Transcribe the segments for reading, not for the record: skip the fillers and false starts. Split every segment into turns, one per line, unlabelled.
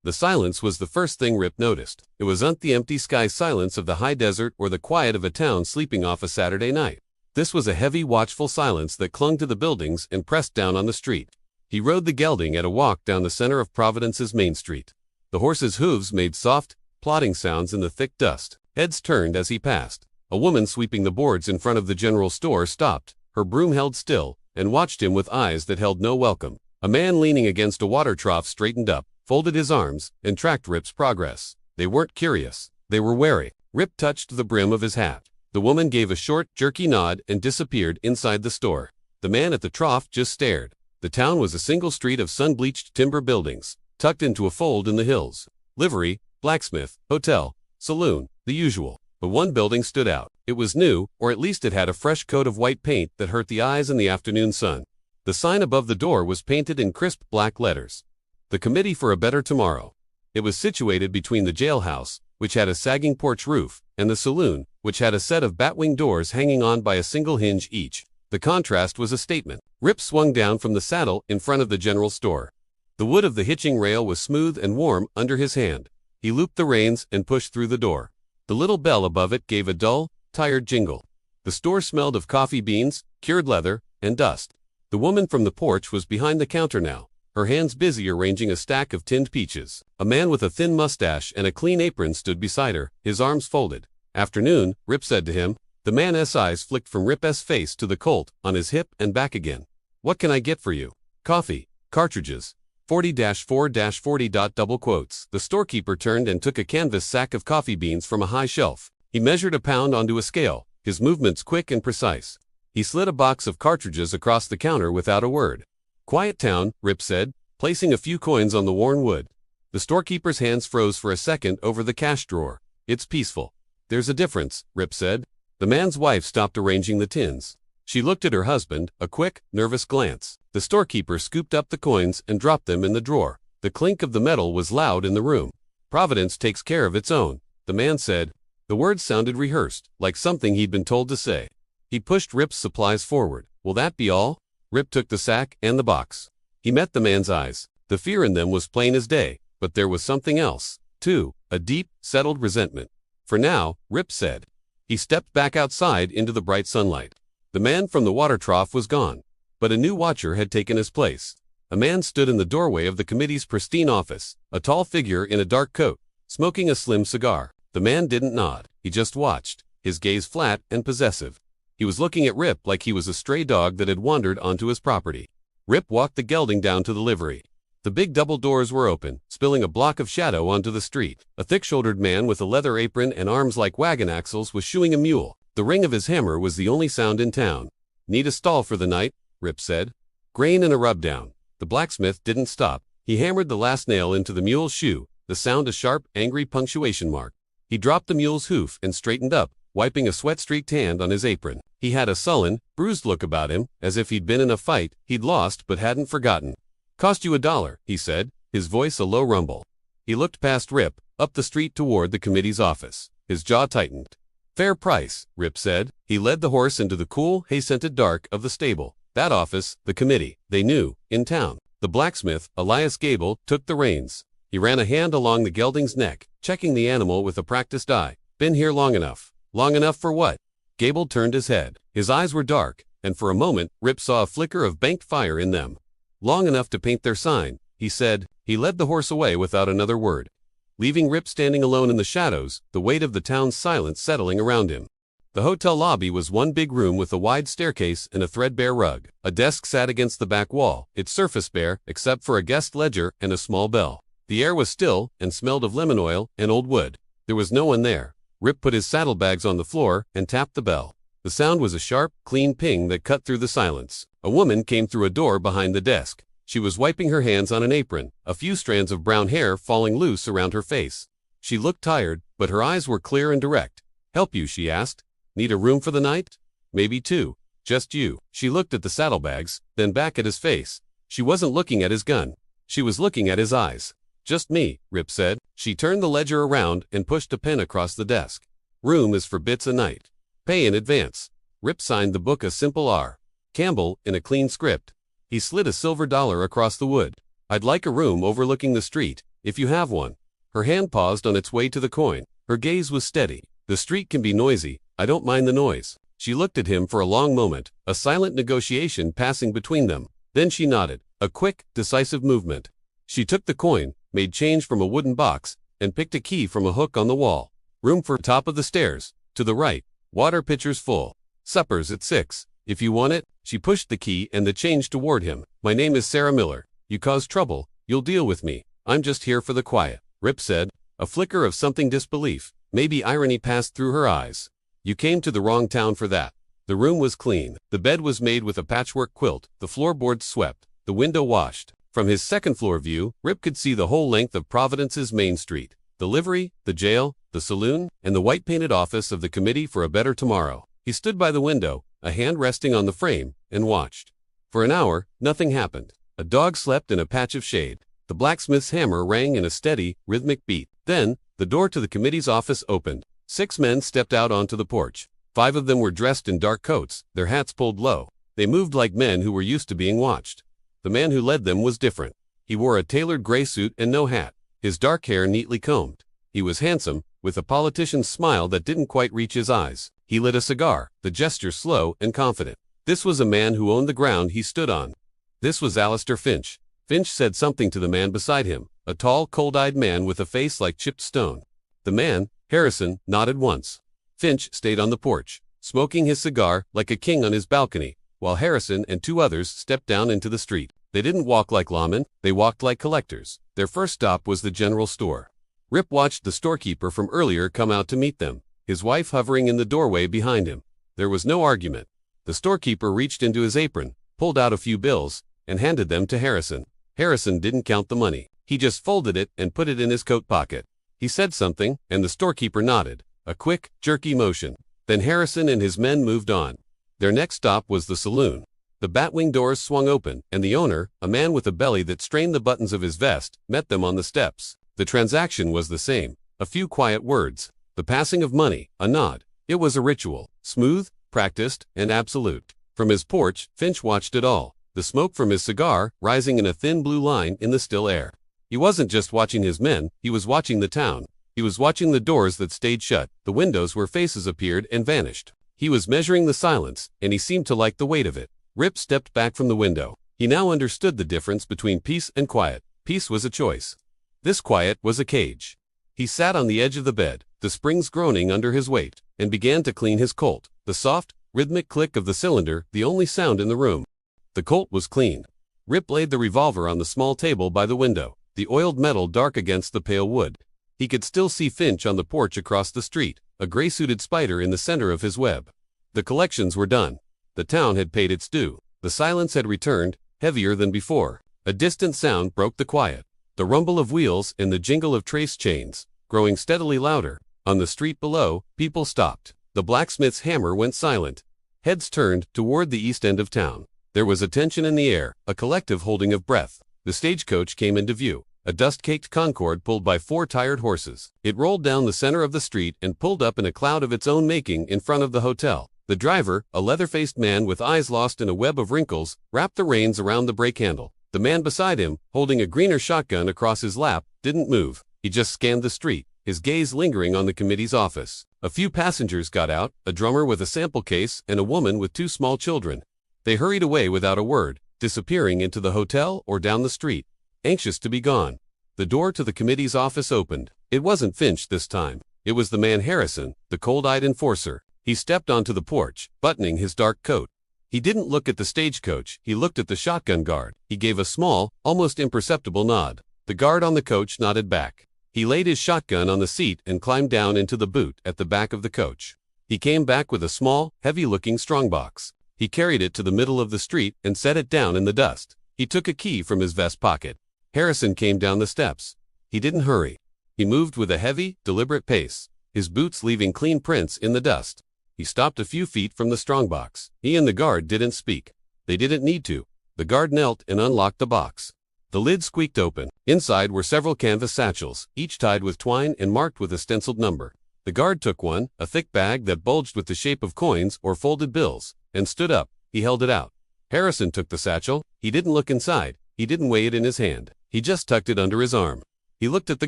The silence was the first thing Rip noticed. It wasn't the empty sky silence of the high desert or the quiet of a town sleeping off a Saturday night. This was a heavy, watchful silence that clung to the buildings and pressed down on the street. He rode the gelding at a walk down the center of Providence's main street. The horse's hooves made soft, plodding sounds in the thick dust. Heads turned as he passed. A woman sweeping the boards in front of the general store stopped, her broom held still, and watched him with eyes that held no welcome. A man leaning against a water trough straightened up, folded his arms, and tracked Rip's progress. They weren't curious. They were wary. Rip touched the brim of his hat. The woman gave a short, jerky nod and disappeared inside the store. The man at the trough just stared. The town was a single street of sun-bleached timber buildings, tucked into a fold in the hills. Livery, blacksmith, hotel, saloon, the usual. But one building stood out. It was new, or at least it had a fresh coat of white paint that hurt the eyes in the afternoon sun. The sign above the door was painted in crisp black letters. The Committee for a Better Tomorrow. It was situated between the jailhouse, which had a sagging porch roof, and the saloon, which had a set of batwing doors hanging on by a single hinge each. The contrast was a statement. Rip swung down from the saddle in front of the general store. The wood of the hitching rail was smooth and warm under his hand. He looped the reins and pushed through the door. The little bell above it gave a dull, tired jingle. The store smelled of coffee beans, cured leather, and dust. The woman from the porch was behind the counter now, her hands busy arranging a stack of tinned peaches. A man with a thin mustache and a clean apron stood beside her, his arms folded. "Afternoon," Rip said to him. The man's eyes flicked from Rip's face to the Colt on his hip and back again. "What can I get for you?" "Coffee, cartridges, 40-4-40. The storekeeper turned and took a canvas sack of coffee beans from a high shelf. He measured a pound onto a scale, his movements quick and precise. He slid a box of cartridges across the counter without a word. "Quiet town," Rip said, placing a few coins on the worn wood. The storekeeper's hands froze for a second over the cash drawer. "It's peaceful." "There's a difference," Rip said. The man's wife stopped arranging the tins. She looked at her husband, a quick, nervous glance. The storekeeper scooped up the coins and dropped them in the drawer. The clink of the metal was loud in the room. "Providence takes care of its own," the man said. The words sounded rehearsed, like something he'd been told to say. He pushed Rip's supplies forward. "Will that be all?" Rip took the sack and the box. He met the man's eyes. The fear in them was plain as day, but there was something else, too, a deep, settled resentment. "For now," Rip said. He stepped back outside into the bright sunlight. The man from the water trough was gone, but a new watcher had taken his place. A man stood in the doorway of the committee's pristine office, a tall figure in a dark coat, smoking a slim cigar. The man didn't nod, he just watched, his gaze flat and possessive. He was looking at Rip like he was a stray dog that had wandered onto his property. Rip walked the gelding down to the livery. The big double doors were open, spilling a block of shadow onto the street. A thick-shouldered man with a leather apron and arms like wagon axles was shoeing a mule. The ring of his hammer was the only sound in town. "Need a stall for the night?" Rip said. "Grain and a rub-down." The blacksmith didn't stop. He hammered the last nail into the mule's shoe, the sound a sharp, angry punctuation mark. He dropped the mule's hoof and straightened up, wiping a sweat-streaked hand on his apron. He had a sullen, bruised look about him, as if he'd been in a fight he'd lost but hadn't forgotten. "Cost you $1, he said, his voice a low rumble. He looked past Rip, up the street toward the committee's office. His jaw tightened. "Fair price," Rip said. He led the horse into the cool, hay-scented dark of the stable. That office, the committee, they knew, in town. The blacksmith, Elias Gable, took the reins. He ran a hand along the gelding's neck, checking the animal with a practiced eye. "Been here long enough." "Long enough for what?" Gable turned his head. His eyes were dark, and for a moment, Rip saw a flicker of banked fire in them. "Long enough to paint their sign," he said. He led the horse away without another word, leaving Rip standing alone in the shadows, the weight of the town's silence settling around him. The hotel lobby was one big room with a wide staircase and a threadbare rug. A desk sat against the back wall, its surface bare except for a guest ledger and a small bell. The air was still and smelled of lemon oil and old wood. There was no one there. Rip put his saddlebags on the floor and tapped the bell. The sound was a sharp, clean ping that cut through the silence. A woman came through a door behind the desk. She was wiping her hands on an apron, a few strands of brown hair falling loose around her face. She looked tired, but her eyes were clear and direct. "Help you?" she asked. "Need a room for the night?" "Maybe two. Just you." She looked at the saddlebags, then back at his face. She wasn't looking at his gun. She was looking at his eyes. "Just me," Rip said. She turned the ledger around and pushed a pen across the desk. "Room is for bits a night. Pay in advance." Rip signed the book a simple R. Campbell in a clean script. He slid a silver dollar across the wood. "I'd like a room overlooking the street," if you have one. Her hand paused on its way to the coin. Her gaze was steady. The street can be noisy. I don't mind the noise. She looked at him for a long moment, a silent negotiation passing between them. Then she nodded. A quick, decisive movement. She took the coin, made change from a wooden box, and picked a key from a hook on the wall. Room for top of the stairs. To the right. Water pitchers full. Supper's at 6. If you want it. She pushed the key and the change toward him. My name is Sarah Miller. You cause trouble. You'll deal with me. I'm just here for the quiet. Rip said. A flicker of something disbelief. Maybe irony passed through her eyes. You came to the wrong town for that. The room was clean. The bed was made with a patchwork quilt. The floorboards swept. The window washed. From his second-floor view, Rip could see the whole length of Providence's Main Street. The livery, the jail, the saloon, and the white-painted office of the Committee for a Better Tomorrow. He stood by the window, a hand resting on the frame, and watched. For an hour, nothing happened. A dog slept in a patch of shade. The blacksmith's hammer rang in a steady, rhythmic beat. Then, the door to the committee's office opened. 6 men stepped out onto the porch. 5 of them were dressed in dark coats, their hats pulled low. They moved like men who were used to being watched. The man who led them was different. He wore a tailored gray suit and no hat, his dark hair neatly combed. He was handsome, with a politician's smile that didn't quite reach his eyes. He lit a cigar, the gesture slow and confident. This was a man who owned the ground he stood on. This was Arthur Finch. Finch said something to the man beside him, a tall, cold-eyed man with a face like chipped stone. The man, Harrison, nodded once. Finch stayed on the porch, smoking his cigar like a king on his balcony, while Harrison and 2 others stepped down into the street. They didn't walk like lawmen, they walked like collectors. Their first stop was the general store. Rip watched the storekeeper from earlier come out to meet them, his wife hovering in the doorway behind him. There was no argument. The storekeeper reached into his apron, pulled out a few bills, and handed them to Harrison. Harrison didn't count the money. He just folded it and put it in his coat pocket. He said something, and the storekeeper nodded, a quick, jerky motion. Then Harrison and his men moved on. Their next stop was the saloon. The batwing doors swung open, and the owner, a man with a belly that strained the buttons of his vest, met them on the steps. The transaction was the same. A few quiet words. The passing of money, a nod. It was a ritual, smooth, practiced, and absolute. From his porch, Finch watched it all, the smoke from his cigar rising in a thin blue line in the still air. He wasn't just watching his men, he was watching the town. He was watching the doors that stayed shut, the windows where faces appeared and vanished. He was measuring the silence, and he seemed to like the weight of it. Rip stepped back from the window. He now understood the difference between peace and quiet. Peace was a choice. This quiet was a cage. He sat on the edge of the bed, the springs groaning under his weight, and began to clean his Colt. The soft, rhythmic click of the cylinder, the only sound in the room. The Colt was clean. Rip laid the revolver on the small table by the window, the oiled metal dark against the pale wood. He could still see Finch on the porch across the street, a gray-suited spider in the center of his web. The collections were done. The town had paid its due. The silence had returned, heavier than before. A distant sound broke the quiet. The rumble of wheels and the jingle of trace chains, growing steadily louder. On the street below, people stopped. The blacksmith's hammer went silent. Heads turned toward the east end of town. There was a tension in the air, a collective holding of breath. The stagecoach came into view, a dust-caked Concord pulled by 4 tired horses. It rolled down the center of the street and pulled up in a cloud of its own making in front of the hotel. The driver, a leather-faced man with eyes lost in a web of wrinkles, wrapped the reins around the brake handle. The man beside him, holding a greener shotgun across his lap, didn't move. He just scanned the street, his gaze lingering on the committee's office. A few passengers got out, a drummer with a sample case and a woman with 2 small children. They hurried away without a word, disappearing into the hotel or down the street, anxious to be gone. The door to the committee's office opened. It wasn't Finch this time. It was the man Harrison, the cold-eyed enforcer. He stepped onto the porch, buttoning his dark coat. He didn't look at the stagecoach, he looked at the shotgun guard. He gave a small, almost imperceptible nod. The guard on the coach nodded back. He laid his shotgun on the seat and climbed down into the boot at the back of the coach. He came back with a small, heavy-looking strongbox. He carried it to the middle of the street and set it down in the dust. He took a key from his vest pocket. Harrison came down the steps. He didn't hurry. He moved with a heavy, deliberate pace, his boots leaving clean prints in the dust. He stopped a few feet from the strongbox. He and the guard didn't speak. They didn't need to. The guard knelt and unlocked the box. The lid squeaked open. Inside were several canvas satchels, each tied with twine and marked with a stenciled number. The guard took one, a thick bag that bulged with the shape of coins or folded bills, and stood up. He held it out. Harrison took the satchel. He didn't look inside. He didn't weigh it in his hand. He just tucked it under his arm. He looked at the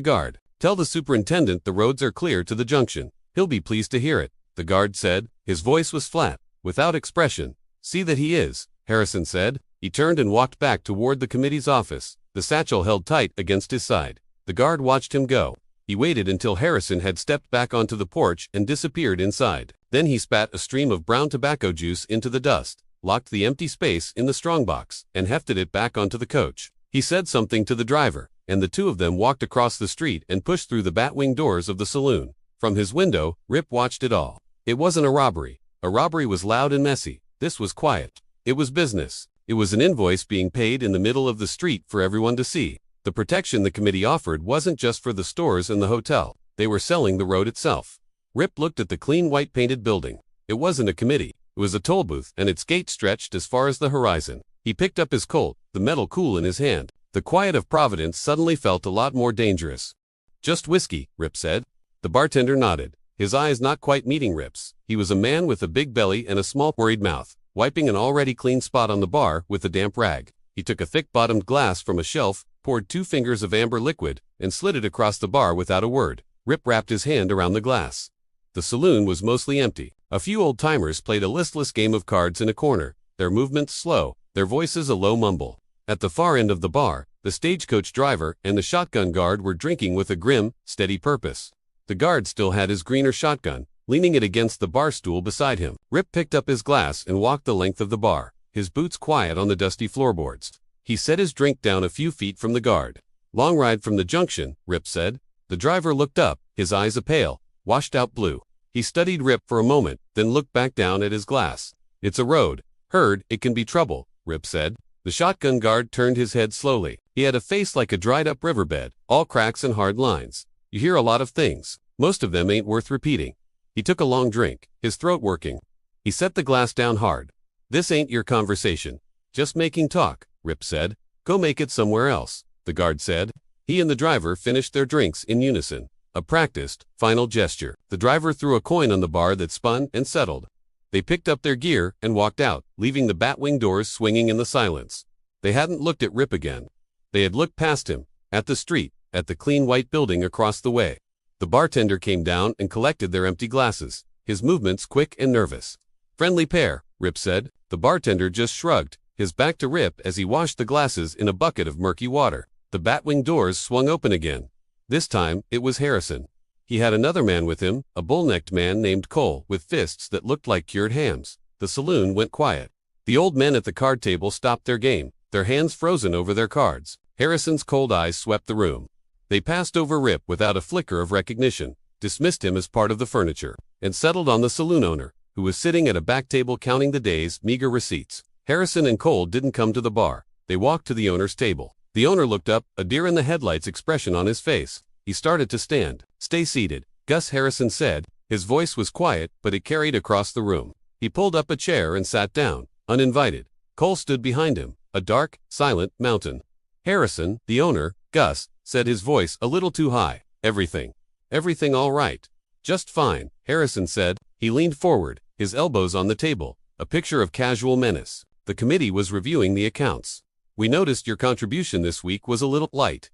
guard. "Tell the superintendent the roads are clear to the junction. He'll be pleased to hear it," the guard said. His voice was flat, without expression. "See that he is," Harrison said. He turned and walked back toward the committee's office, the satchel held tight against his side. The guard watched him go. He waited until Harrison had stepped back onto the porch and disappeared inside. Then he spat a stream of brown tobacco juice into the dust, locked the empty space in the strongbox, and hefted it back onto the coach. He said something to the driver, and the two of them walked across the street and pushed through the batwing doors of the saloon. From his window, Rip watched it all. It wasn't a robbery. A robbery was loud and messy. This was quiet. It was business. It was an invoice being paid in the middle of the street for everyone to see. The protection the committee offered wasn't just for the stores and the hotel. They were selling the road itself. Rip looked at the clean white painted building. It wasn't a committee. It was a toll booth, and its gate stretched as far as the horizon. He picked up his Colt, the metal cool in his hand. The quiet of Providence suddenly felt a lot more dangerous. "Just whiskey," Rip said. The bartender nodded, his eyes not quite meeting Rip's. He was a man with a big belly and a small, worried mouth, wiping an already clean spot on the bar with a damp rag. He took a thick-bottomed glass from a shelf, poured 2 fingers of amber liquid, and slid it across the bar without a word. Rip wrapped his hand around the glass. The saloon was mostly empty. A few old-timers played a listless game of cards in a corner, their movements slow, their voices a low mumble. At the far end of the bar, the stagecoach driver and the shotgun guard were drinking with a grim, steady purpose. The guard still had his greener shotgun, leaning it against the bar stool beside him. Rip picked up his glass and walked the length of the bar, his boots quiet on the dusty floorboards. He set his drink down a few feet from the guard. "Long ride from the junction," Rip said. The driver looked up, his eyes a pale, washed-out blue. He studied Rip for a moment, then looked back down at his glass. "It's a road. Heard, it can be trouble," Rip said. The shotgun guard turned his head slowly. He had a face like a dried-up riverbed, all cracks and hard lines. "You hear a lot of things. Most of them ain't worth repeating." He took a long drink, his throat working. He set the glass down hard. "This ain't your conversation. Just making talk," Rip said. "Go make it somewhere else," the guard said. He and the driver finished their drinks in unison. A practiced, final gesture. The driver threw a coin on the bar that spun and settled. They picked up their gear and walked out, leaving the batwing doors swinging in the silence. They hadn't looked at Rip again. They had looked past him, at the street, at the clean white building across the way. The bartender came down and collected their empty glasses, his movements quick and nervous. "Friendly pair," Rip said. The bartender just shrugged, his back to Rip as he washed the glasses in a bucket of murky water. The batwing doors swung open again. This time, it was Harrison. He had another man with him, a bull-necked man named Cole, with fists that looked like cured hams. The saloon went quiet. The old men at the card table stopped their game, their hands frozen over their cards. Harrison's cold eyes swept the room. They passed over Rip without a flicker of recognition, dismissed him as part of the furniture, and settled on the saloon owner, who was sitting at a back table counting the day's meager receipts. Harrison and Cole didn't come to the bar. They walked to the owner's table. The owner looked up, a deer-in-the-headlights expression on his face. He started to stand. "Stay seated," Gus Harrison said. His voice was quiet, but it carried across the room. He pulled up a chair and sat down, uninvited. Cole stood behind him, a dark, silent mountain. "Harrison, the owner," Gus said, his voice a little too high. Everything all right?" "Just fine," Harrison said. He leaned forward, his elbows on the table, a picture of casual menace. The committee was reviewing the accounts. "We noticed your contribution this week was a little light."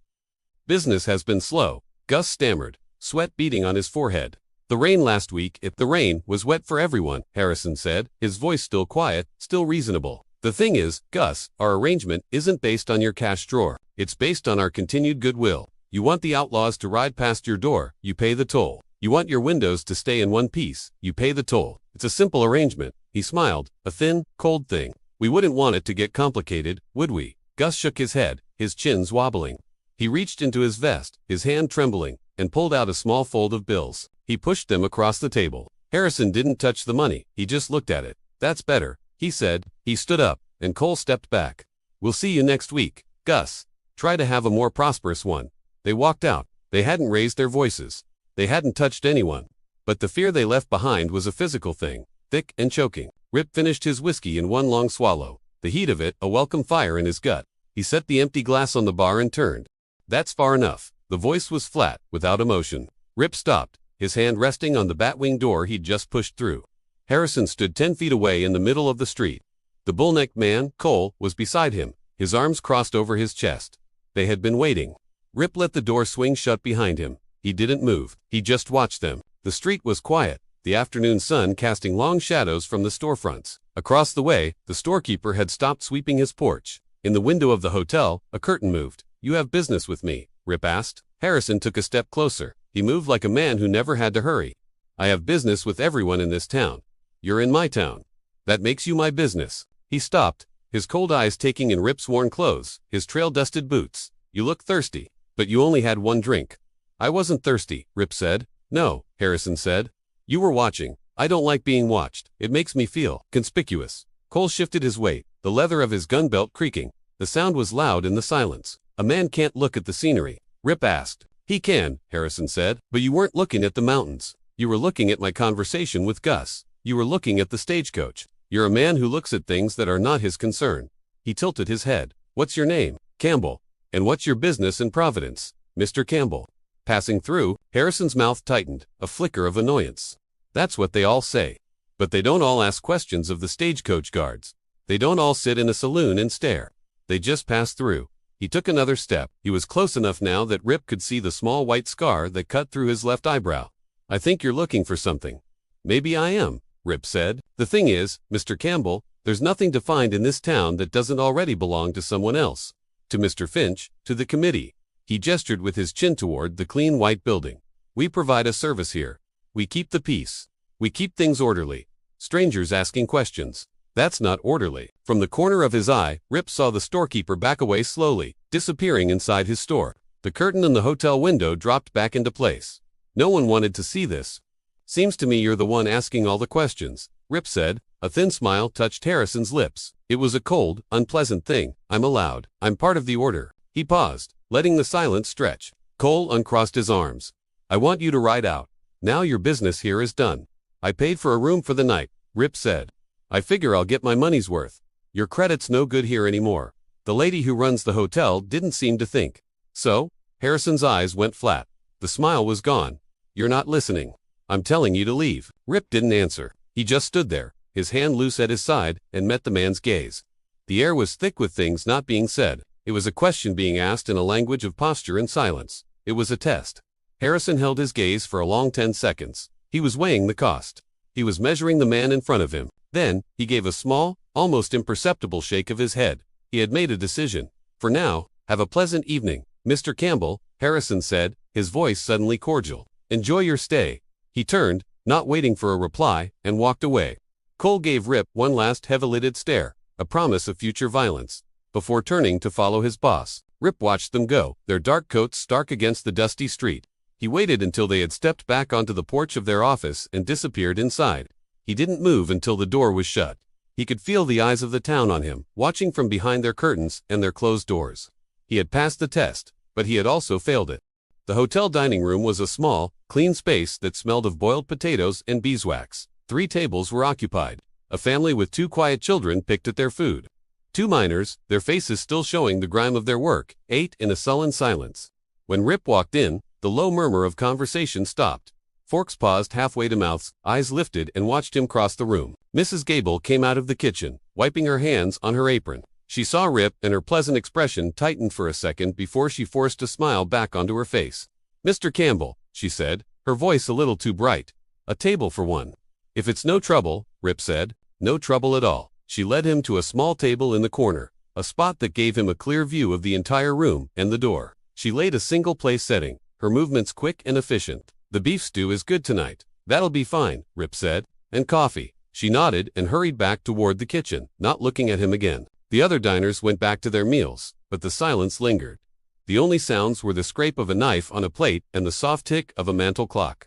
"Business has been slow," Gus stammered, sweat beading on his forehead. "The rain last week, the rain was wet for everyone," Harrison said, his voice still quiet, still reasonable. "The thing is, Gus, our arrangement isn't based on your cash drawer. It's based on our continued goodwill. You want the outlaws to ride past your door, you pay the toll. You want your windows to stay in one piece, you pay the toll. It's a simple arrangement." He smiled, a thin, cold thing. "We wouldn't want it to get complicated, would we?" Gus shook his head, his chins wobbling. He reached into his vest, his hand trembling, and pulled out a small fold of bills. He pushed them across the table. Harrison didn't touch the money, he just looked at it. "That's better," he said. He stood up, and Cole stepped back. "We'll see you next week, Gus. Try to have a more prosperous one." They walked out. They hadn't raised their voices. They hadn't touched anyone. But the fear they left behind was a physical thing, thick and choking. Rip finished his whiskey in one long swallow, the heat of it a welcome fire in his gut. He set the empty glass on the bar and turned. "That's far enough." The voice was flat, without emotion. Rip stopped, his hand resting on the batwing door he'd just pushed through. Harrison stood 10 feet away in the middle of the street. The bull-necked man, Cole, was beside him, his arms crossed over his chest. They had been waiting. Rip let the door swing shut behind him. He didn't move. He just watched them. The street was quiet, the afternoon sun casting long shadows from the storefronts. Across the way, the storekeeper had stopped sweeping his porch. In the window of the hotel, a curtain moved. "You have business with me?" Rip asked. Harrison took a step closer. He moved like a man who never had to hurry. "I have business with everyone in this town. You're in my town. That makes you my business." He stopped, his cold eyes taking in Rip's worn clothes, his trail-dusted boots. "You look thirsty, but you only had one drink." "I wasn't thirsty," Rip said. "No," Harrison said. "You were watching. I don't like being watched. It makes me feel conspicuous." Cole shifted his weight, the leather of his gun belt creaking. The sound was loud in the silence. "A man can't look at the scenery," Rip asked. "He can," Harrison said, "but you weren't looking at the mountains. You were looking at my conversation with Gus. You were looking at the stagecoach. You're a man who looks at things that are not his concern." He tilted his head. "What's your name?" "Campbell." "And what's your business in Providence?" "Mr. Campbell." Passing through, Harrison's mouth tightened, a flicker of annoyance. "That's what they all say. But they don't all ask questions of the stagecoach guards. They don't all sit in a saloon and stare. They just pass through." He took another step. He was close enough now that Rip could see the small white scar that cut through his left eyebrow. "I think you're looking for something." "Maybe I am," Rip said. "The thing is, Mr. Campbell, there's nothing to find in this town that doesn't already belong to someone else. To Mr. Finch, to the committee." He gestured with his chin toward the clean white building. "We provide a service here. We keep the peace. We keep things orderly. Strangers asking questions. That's not orderly." From the corner of his eye, Rip saw the storekeeper back away slowly, disappearing inside his store. The curtain in the hotel window dropped back into place. No one wanted to see this. "Seems to me you're the one asking all the questions," Rip said. A thin smile touched Harrison's lips. "It was a cold, unpleasant thing. I'm allowed. I'm part of the order." He paused, letting the silence stretch. Cole uncrossed his arms. "I want you to ride out. Now your business here is done." "I paid for a room for the night," Rip said. "I figure I'll get my money's worth. Your credit's no good here anymore." The lady who runs the hotel didn't seem to think. "So?" Harrison's eyes went flat. The smile was gone. "You're not listening. I'm telling you to leave." Rip didn't answer. He just stood there, his hand loose at his side, and met the man's gaze. The air was thick with things not being said. It was a question being asked in a language of posture and silence. It was a test. Harrison held his gaze for a long 10 seconds. He was weighing the cost. He was measuring the man in front of him. Then, he gave a small, almost imperceptible shake of his head. He had made a decision. "For now, have a pleasant evening, Mr. Campbell," Harrison said, his voice suddenly cordial. "Enjoy your stay." He turned, not waiting for a reply, and walked away. Cole gave Rip one last heavy-lidded stare, a promise of future violence, before turning to follow his boss. Rip watched them go, their dark coats stark against the dusty street. He waited until they had stepped back onto the porch of their office and disappeared inside. He didn't move until the door was shut. He could feel the eyes of the town on him, watching from behind their curtains and their closed doors. He had passed the test, but he had also failed it. The hotel dining room was a small, clean space that smelled of boiled potatoes and beeswax. 3 tables were occupied. A family with 2 quiet children picked at their food. 2 miners, their faces still showing the grime of their work, ate in a sullen silence. When Rip walked in, the low murmur of conversation stopped. Forks paused halfway to mouths, eyes lifted, and watched him cross the room. Mrs. Gable came out of the kitchen, wiping her hands on her apron. She saw Rip, and her pleasant expression tightened for a second before she forced a smile back onto her face. "Mr. Campbell," she said, her voice a little too bright. "A table for one." "If it's no trouble," Rip said. "No trouble at all." She led him to a small table in the corner, a spot that gave him a clear view of the entire room and the door. She laid a single place setting, her movements quick and efficient. "The beef stew is good tonight." "That'll be fine," Rip said. "And coffee." She nodded and hurried back toward the kitchen, not looking at him again. The other diners went back to their meals, but the silence lingered. The only sounds were the scrape of a knife on a plate and the soft tick of a mantel clock.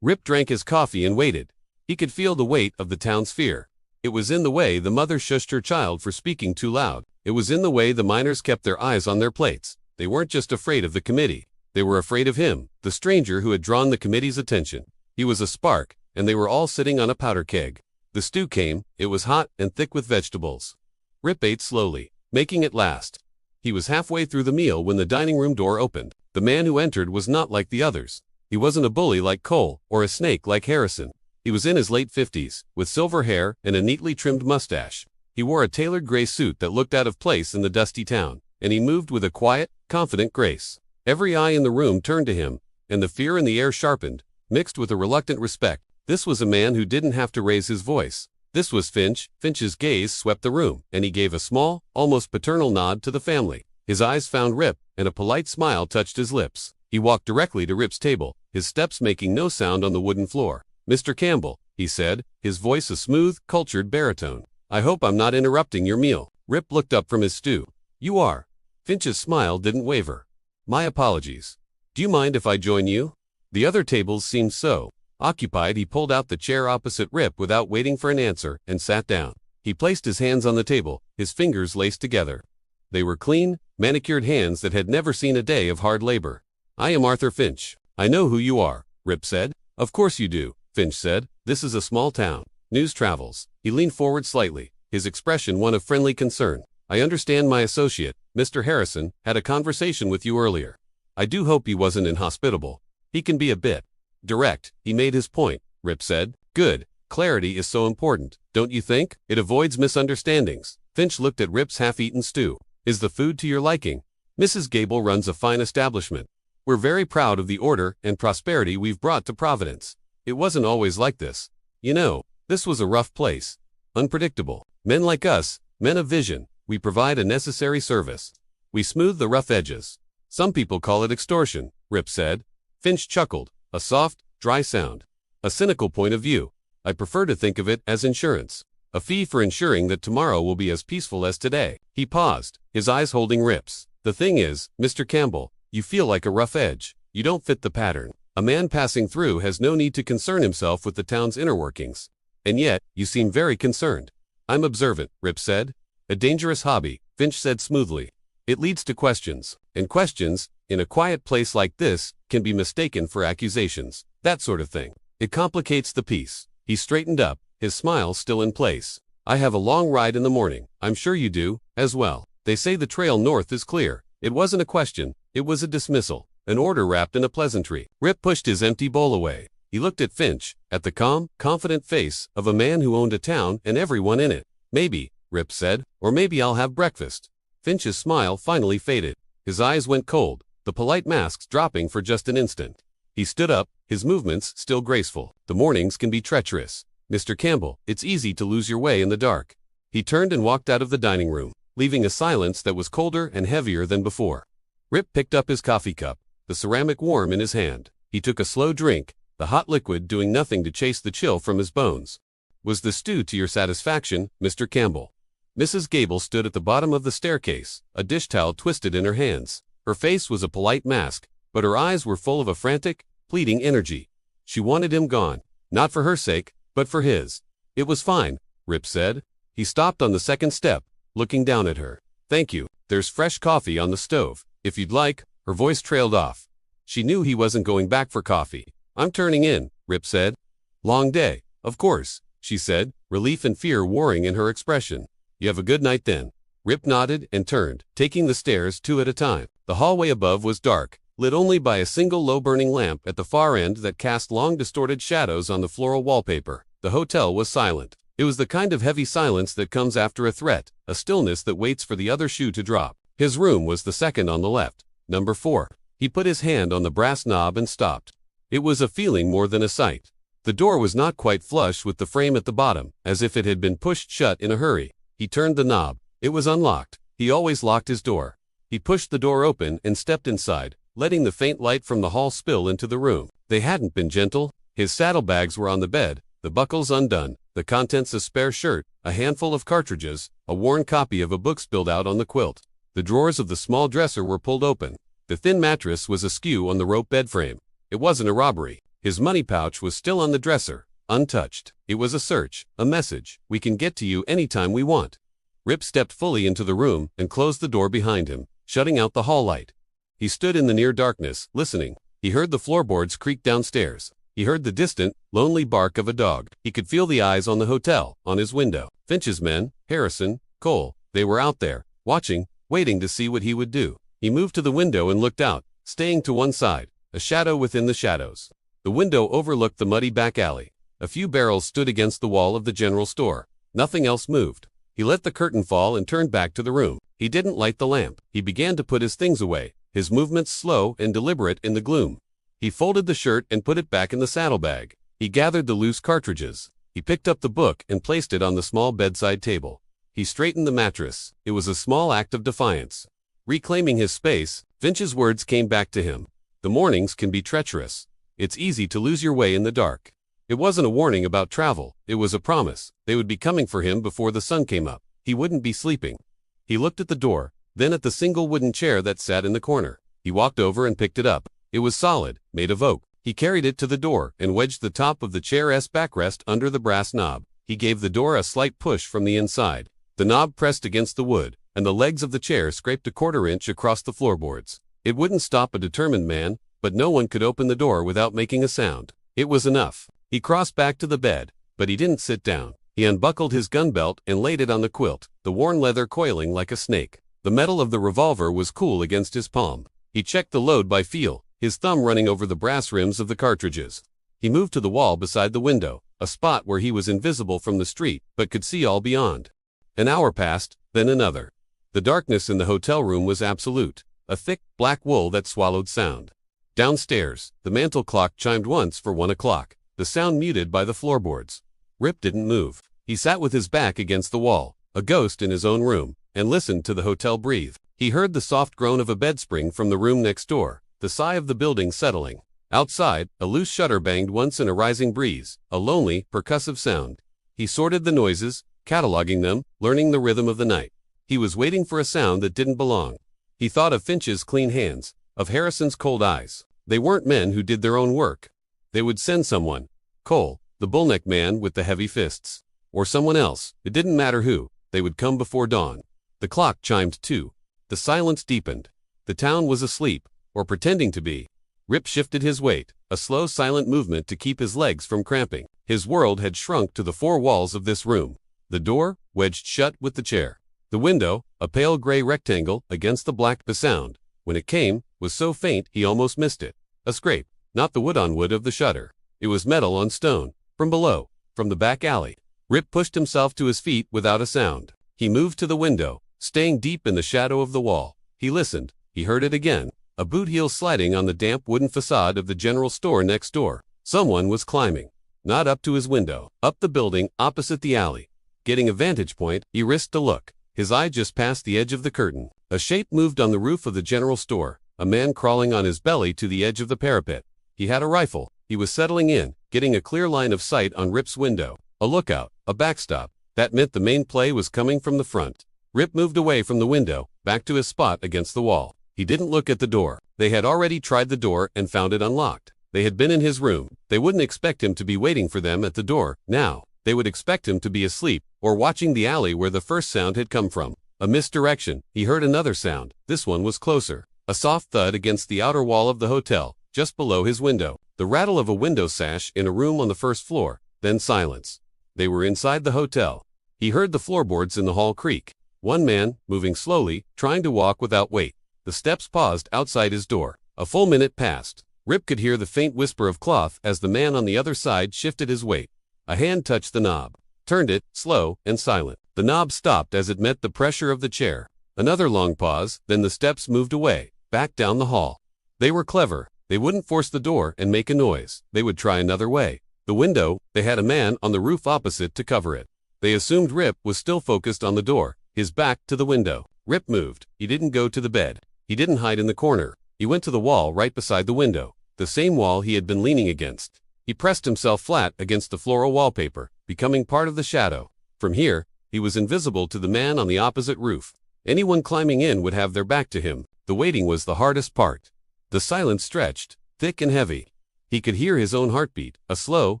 Rip drank his coffee and waited. He could feel the weight of the town's fear. It was in the way the mother shushed her child for speaking too loud. It was in the way the miners kept their eyes on their plates. They weren't just afraid of the committee. They were afraid of him, the stranger who had drawn the committee's attention. He was a spark, and they were all sitting on a powder keg. The stew came. It was hot and thick with vegetables. Rip ate slowly, making it last. He was halfway through the meal when the dining room door opened. The man who entered was not like the others. He wasn't a bully like Cole, or a snake like Harrison. He was in his late 50s, with silver hair and a neatly trimmed mustache. He wore a tailored gray suit that looked out of place in the dusty town, and he moved with a quiet, confident grace. Every eye in the room turned to him, and the fear in the air sharpened, mixed with a reluctant respect. This was a man who didn't have to raise his voice. This was Finch. Finch's gaze swept the room, and he gave a small, almost paternal nod to the family. His eyes found Rip, and a polite smile touched his lips. He walked directly to Rip's table, his steps making no sound on the wooden floor. "Mr. Campbell," he said, his voice a smooth, cultured baritone. "I hope I'm not interrupting your meal." Rip looked up from his stew. "You are." Finch's smile didn't waver. "My apologies. Do you mind if I join you?" The other tables seemed so occupied he pulled out the chair opposite Rip without waiting for an answer and sat down. He placed his hands on the table, his fingers laced together. They were clean, manicured hands that had never seen a day of hard labor. "I am Arthur Finch." "I know who you are," Rip said. "Of course you do," Finch said. "This is a small town. News travels." He leaned forward slightly, his expression one of friendly concern. "I understand my associate, Mr. Harrison, had a conversation with you earlier. I do hope he wasn't inhospitable. He can be a bit direct." "He made his point," Rip said. "Good. Clarity is so important, don't you think? It avoids misunderstandings." Finch looked at Rip's half-eaten stew. "Is the food to your liking?" "Mrs. Gable runs a fine establishment. We're very proud of the order and prosperity we've brought to Providence. It wasn't always like this. You know, this was a rough place. Unpredictable. Men like us, men of vision, we provide a necessary service. We smooth the rough edges." "Some people call it extortion," Rip said. Finch chuckled, a soft, dry sound. "A cynical point of view. I prefer to think of it as insurance. A fee for ensuring that tomorrow will be as peaceful as today." He paused, his eyes holding Rip's. "The thing is, Mr. Campbell, you feel like a rough edge. You don't fit the pattern. A man passing through has no need to concern himself with the town's inner workings. And yet, you seem very concerned." "I'm observant," Rip said. "A dangerous hobby," Finch said smoothly. "It leads to questions, and questions, in a quiet place like this, can be mistaken for accusations. That sort of thing. It complicates the peace." He straightened up, his smile still in place. "I have a long ride in the morning. I'm sure you do, as well. They say the trail north is clear." It wasn't a question, it was a dismissal, an order wrapped in a pleasantry. Rip pushed his empty bowl away. He looked at Finch, at the calm, confident face of a man who owned a town and everyone in it. "Maybe," Rip said, "or maybe I'll have breakfast." Finch's smile finally faded. His eyes went cold, the polite masks dropping for just an instant. He stood up, his movements still graceful. "The mornings can be treacherous. Mr. Campbell, it's easy to lose your way in the dark." He turned and walked out of the dining room, leaving a silence that was colder and heavier than before. Rip picked up his coffee cup, the ceramic warm in his hand. He took a slow drink, the hot liquid doing nothing to chase the chill from his bones. "Was the stew to your satisfaction, Mr. Campbell?" Mrs. Gable stood at the bottom of the staircase, a dish towel twisted in her hands. Her face was a polite mask, but her eyes were full of a frantic, pleading energy. She wanted him gone, not for her sake, but for his. "It was fine," Rip said. He stopped on the second step, looking down at her. "Thank you. There's fresh coffee on the stove, if you'd like." Her voice trailed off. She knew he wasn't going back for coffee. "I'm turning in," Rip said. "Long day." "Of course," she said, relief and fear warring in her expression. "You have a good night then." Rip nodded and turned, taking the stairs two at a time. The hallway above was dark, lit only by a single low-burning lamp at the far end that cast long distorted shadows on the floral wallpaper. The hotel was silent. It was the kind of heavy silence that comes after a threat, a stillness that waits for the other shoe to drop. His room was the second on the left, number 4. He put his hand on the brass knob and stopped. It was a feeling more than a sight. The door was not quite flush with the frame at the bottom, as if it had been pushed shut in a hurry. He turned the knob. It was unlocked. He always locked his door. He pushed the door open and stepped inside, letting the faint light from the hall spill into the room. They hadn't been gentle. His saddlebags were on the bed, the buckles undone, the contents a spare shirt, a handful of cartridges, a worn copy of a book spilled out on the quilt. The drawers of the small dresser were pulled open. The thin mattress was askew on the rope bed frame. It wasn't a robbery. His money pouch was still on the dresser, untouched. It was a search, a message. "We can get to you anytime we want." Rip stepped fully into the room and closed the door behind him, shutting out the hall light. He stood in the near darkness, listening. He heard the floorboards creak downstairs. He heard the distant, lonely bark of a dog. He could feel the eyes on the hotel, on his window. Finch's men, Harrison, Cole, they were out there, watching, waiting to see what he would do. He moved to the window and looked out, staying to one side, a shadow within the shadows. The window overlooked the muddy back alley. A few barrels stood against the wall of the general store. Nothing else moved. He let the curtain fall and turned back to the room. He didn't light the lamp. He began to put his things away, his movements slow and deliberate in the gloom. He folded the shirt and put it back in the saddlebag. He gathered the loose cartridges. He picked up the book and placed it on the small bedside table. He straightened the mattress. It was a small act of defiance. Reclaiming his space, Finch's words came back to him. The mornings can be treacherous. It's easy to lose your way in the dark. It wasn't a warning about travel. It was a promise. They would be coming for him before the sun came up. He wouldn't be sleeping. He looked at the door, then at the single wooden chair that sat in the corner. He walked over and picked it up. It was solid, made of oak. He carried it to the door and wedged the top of the chair's backrest under the brass knob. He gave the door a slight push from the inside. The knob pressed against the wood, and the legs of the chair scraped a quarter-inch across the floorboards. It wouldn't stop a determined man, but no one could open the door without making a sound. It was enough. He crossed back to the bed, but he didn't sit down. He unbuckled his gun belt and laid it on the quilt, the worn leather coiling like a snake. The metal of the revolver was cool against his palm. He checked the load by feel, his thumb running over the brass rims of the cartridges. He moved to the wall beside the window, a spot where he was invisible from the street but could see all beyond. An hour passed, then another. The darkness in the hotel room was absolute, a thick, black wool that swallowed sound. Downstairs, the mantel clock chimed once for 1 o'clock, the sound muted by the floorboards. Rip didn't move. He sat with his back against the wall, a ghost in his own room, and listened to the hotel breathe. He heard the soft groan of a bedspring from the room next door, the sigh of the building settling. Outside, a loose shutter banged once in a rising breeze, a lonely, percussive sound. He sorted the noises, cataloging them, learning the rhythm of the night. He was waiting for a sound that didn't belong. He thought of Finch's clean hands, of Harrison's cold eyes. They weren't men who did their own work. They would send someone. Cole, the bullneck man with the heavy fists. Or someone else, it didn't matter who, they would come before dawn. The clock chimed 2. The silence deepened. The town was asleep, or pretending to be. Rip shifted his weight, a slow silent movement to keep his legs from cramping. His world had shrunk to the 4 walls of this room. The door, wedged shut with the chair. The window, a pale gray rectangle against the black. The sound, when it came, was so faint he almost missed it. A scrape, not the wood on wood of the shutter. It was metal on stone, from below, from the back alley. Rip pushed himself to his feet without a sound. He moved to the window, staying deep in the shadow of the wall. He listened. He heard it again, a boot heel sliding on the damp wooden facade of the general store next door. Someone was climbing. Not up to his window, up the building, opposite the alley. Getting a vantage point, he risked a look. His eye just passed the edge of the curtain. A shape moved on the roof of the general store, a man crawling on his belly to the edge of the parapet. He had a rifle. He was settling in, getting a clear line of sight on Rip's window. A lookout, a backstop. That meant the main play was coming from the front. Rip moved away from the window, back to his spot against the wall. He didn't look at the door. They had already tried the door and found it unlocked. They had been in his room. They wouldn't expect him to be waiting for them at the door now. They would expect him to be asleep, or watching the alley where the first sound had come from. A misdirection. He heard another sound. This one was closer. A soft thud against the outer wall of the hotel, just below his window. The rattle of a window sash in a room on the first floor. Then silence. They were inside the hotel. He heard the floorboards in the hall creak. One man, moving slowly, trying to walk without weight. The steps paused outside his door. A full minute passed. Rip could hear the faint whisper of cloth as the man on the other side shifted his weight. A hand touched the knob, turned it, slow and silent. The knob stopped as it met the pressure of the chair. Another long pause, then the steps moved away, back down the hall. They were clever. They wouldn't force the door and make a noise. They would try another way. The window, they had a man on the roof opposite to cover it. They assumed Rip was still focused on the door, his back to the window. Rip moved. He didn't go to the bed. He didn't hide in the corner. He went to the wall right beside the window, the same wall he had been leaning against. He pressed himself flat against the floral wallpaper, becoming part of the shadow. From here, he was invisible to the man on the opposite roof. Anyone climbing in would have their back to him. The waiting was the hardest part. The silence stretched, thick and heavy. He could hear his own heartbeat, a slow,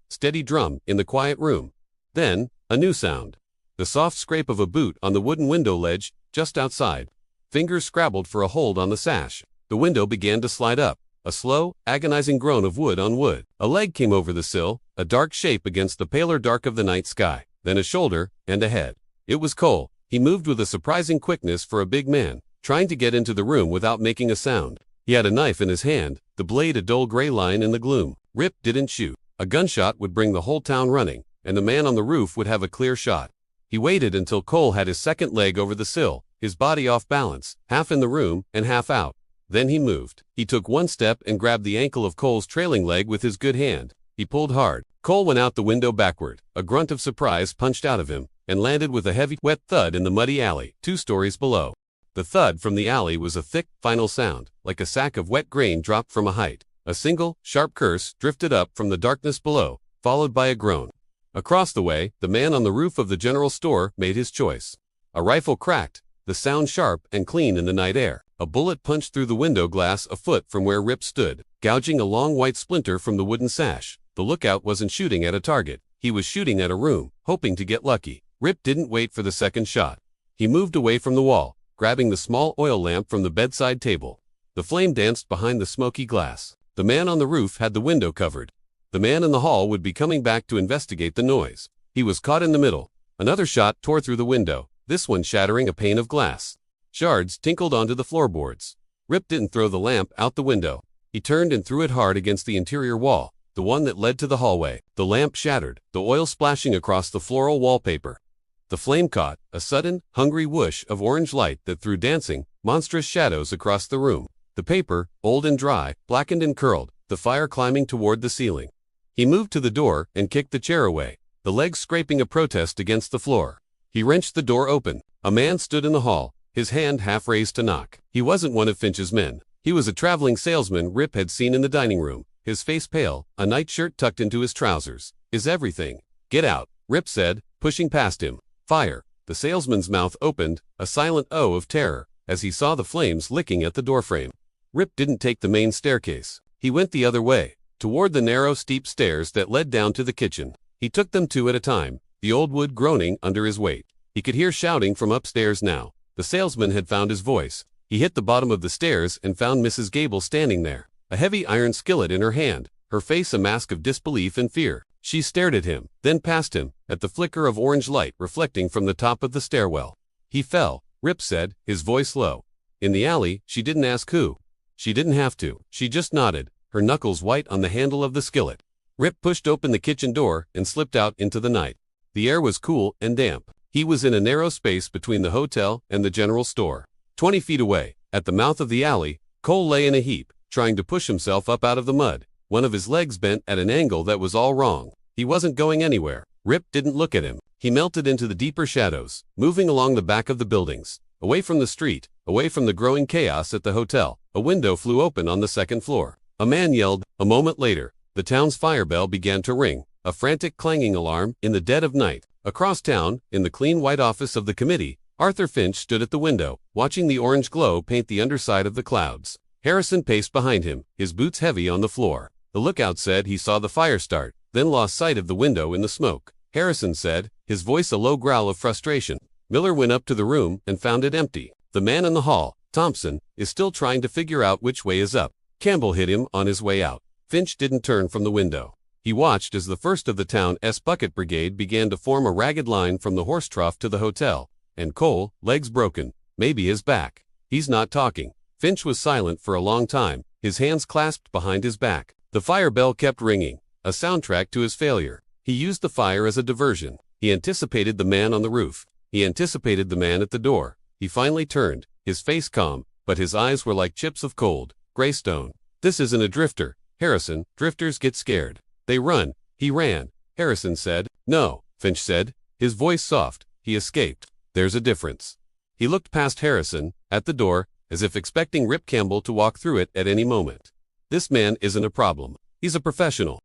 steady drum in the quiet room. Then, a new sound. The soft scrape of a boot on the wooden window ledge, just outside. Fingers scrabbled for a hold on the sash. The window began to slide up. A slow, agonizing groan of wood on wood. A leg came over the sill, a dark shape against the paler dark of the night sky. Then a shoulder, and a head. It was Cole. He moved with a surprising quickness for a big man, trying to get into the room without making a sound. He had a knife in his hand, the blade a dull gray line in the gloom. Rip didn't shoot. A gunshot would bring the whole town running, and the man on the roof would have a clear shot. He waited until Cole had his second leg over the sill, his body off balance, half in the room and half out. Then he moved. He took one step and grabbed the ankle of Cole's trailing leg with his good hand. He pulled hard. Cole went out the window backward. A grunt of surprise punched out of him and landed with a heavy, wet thud in the muddy alley, 2 stories below. The thud from the alley was a thick, final sound, like a sack of wet grain dropped from a height. A single, sharp curse drifted up from the darkness below, followed by a groan. Across the way, the man on the roof of the general store made his choice. A rifle cracked, the sound sharp and clean in the night air. A bullet punched through the window glass a foot from where Rip stood, gouging a long white splinter from the wooden sash. The lookout wasn't shooting at a target. He was shooting at a room, hoping to get lucky. Rip didn't wait for the second shot. He moved away from the wall, grabbing the small oil lamp from the bedside table. The flame danced behind the smoky glass. The man on the roof had the window covered. The man in the hall would be coming back to investigate the noise. He was caught in the middle. Another shot tore through the window, this one shattering a pane of glass. Shards tinkled onto the floorboards. Rip didn't throw the lamp out the window. He turned and threw it hard against the interior wall, the one that led to the hallway. The lamp shattered, the oil splashing across the floral wallpaper. The flame caught, a sudden, hungry whoosh of orange light that threw dancing, monstrous shadows across the room. The paper, old and dry, blackened and curled, the fire climbing toward the ceiling. He moved to the door and kicked the chair away, the legs scraping a protest against the floor. He wrenched the door open. A man stood in the hall, his hand half raised to knock. He wasn't one of Finch's men. He was a traveling salesman Rip had seen in the dining room, his face pale, a nightshirt tucked into his trousers. "Is everything?" "Get out," Rip said, pushing past him. "Fire." The salesman's mouth opened, a silent O of terror, as he saw the flames licking at the doorframe. Rip didn't take the main staircase. He went the other way, toward the narrow, steep stairs that led down to the kitchen. He took them 2 at a time, the old wood groaning under his weight. He could hear shouting from upstairs now. The salesman had found his voice. He hit the bottom of the stairs and found Mrs. Gable standing there, a heavy iron skillet in her hand, her face a mask of disbelief and fear. She stared at him, then past him, at the flicker of orange light reflecting from the top of the stairwell. "He fell," Rip said, his voice low. "In the alley." She didn't ask who. She didn't have to. She just nodded, her knuckles white on the handle of the skillet. Rip pushed open the kitchen door and slipped out into the night. The air was cool and damp. He was in a narrow space between the hotel and the general store. 20 feet away, at the mouth of the alley, Cole lay in a heap, trying to push himself up out of the mud. One of his legs bent at an angle that was all wrong. He wasn't going anywhere. Rip didn't look at him. He melted into the deeper shadows, moving along the back of the buildings, away from the street, away from the growing chaos at the hotel. A window flew open on the second floor. A man yelled. A moment later, the town's fire bell began to ring, a frantic clanging alarm in the dead of night. Across town, in the clean white office of the committee, Arthur Finch stood at the window, watching the orange glow paint the underside of the clouds. Harrison paced behind him, his boots heavy on the floor. The lookout said he saw the fire start, then lost sight of the window in the smoke. Harrison said, his voice a low growl of frustration. Miller went up to the room and found it empty. The man in the hall, Thompson, is still trying to figure out which way is up. Campbell hit him on his way out. Finch didn't turn from the window. He watched as the first of the town's bucket brigade began to form a ragged line from the horse trough to the hotel. And Cole, legs broken, maybe his back. He's not talking. Finch was silent for a long time, his hands clasped behind his back. The fire bell kept ringing, a soundtrack to his failure. He used the fire as a diversion. He anticipated the man on the roof. He anticipated the man at the door. He finally turned, his face calm, but his eyes were like chips of cold, gray stone. "This isn't a drifter, Harrison. Drifters get scared. They run." He ran, Harrison said. "No," Finch said, his voice soft. "He escaped. There's a difference." He looked past Harrison, at the door, as if expecting Rip Campbell to walk through it at any moment. "This man isn't a problem. He's a professional."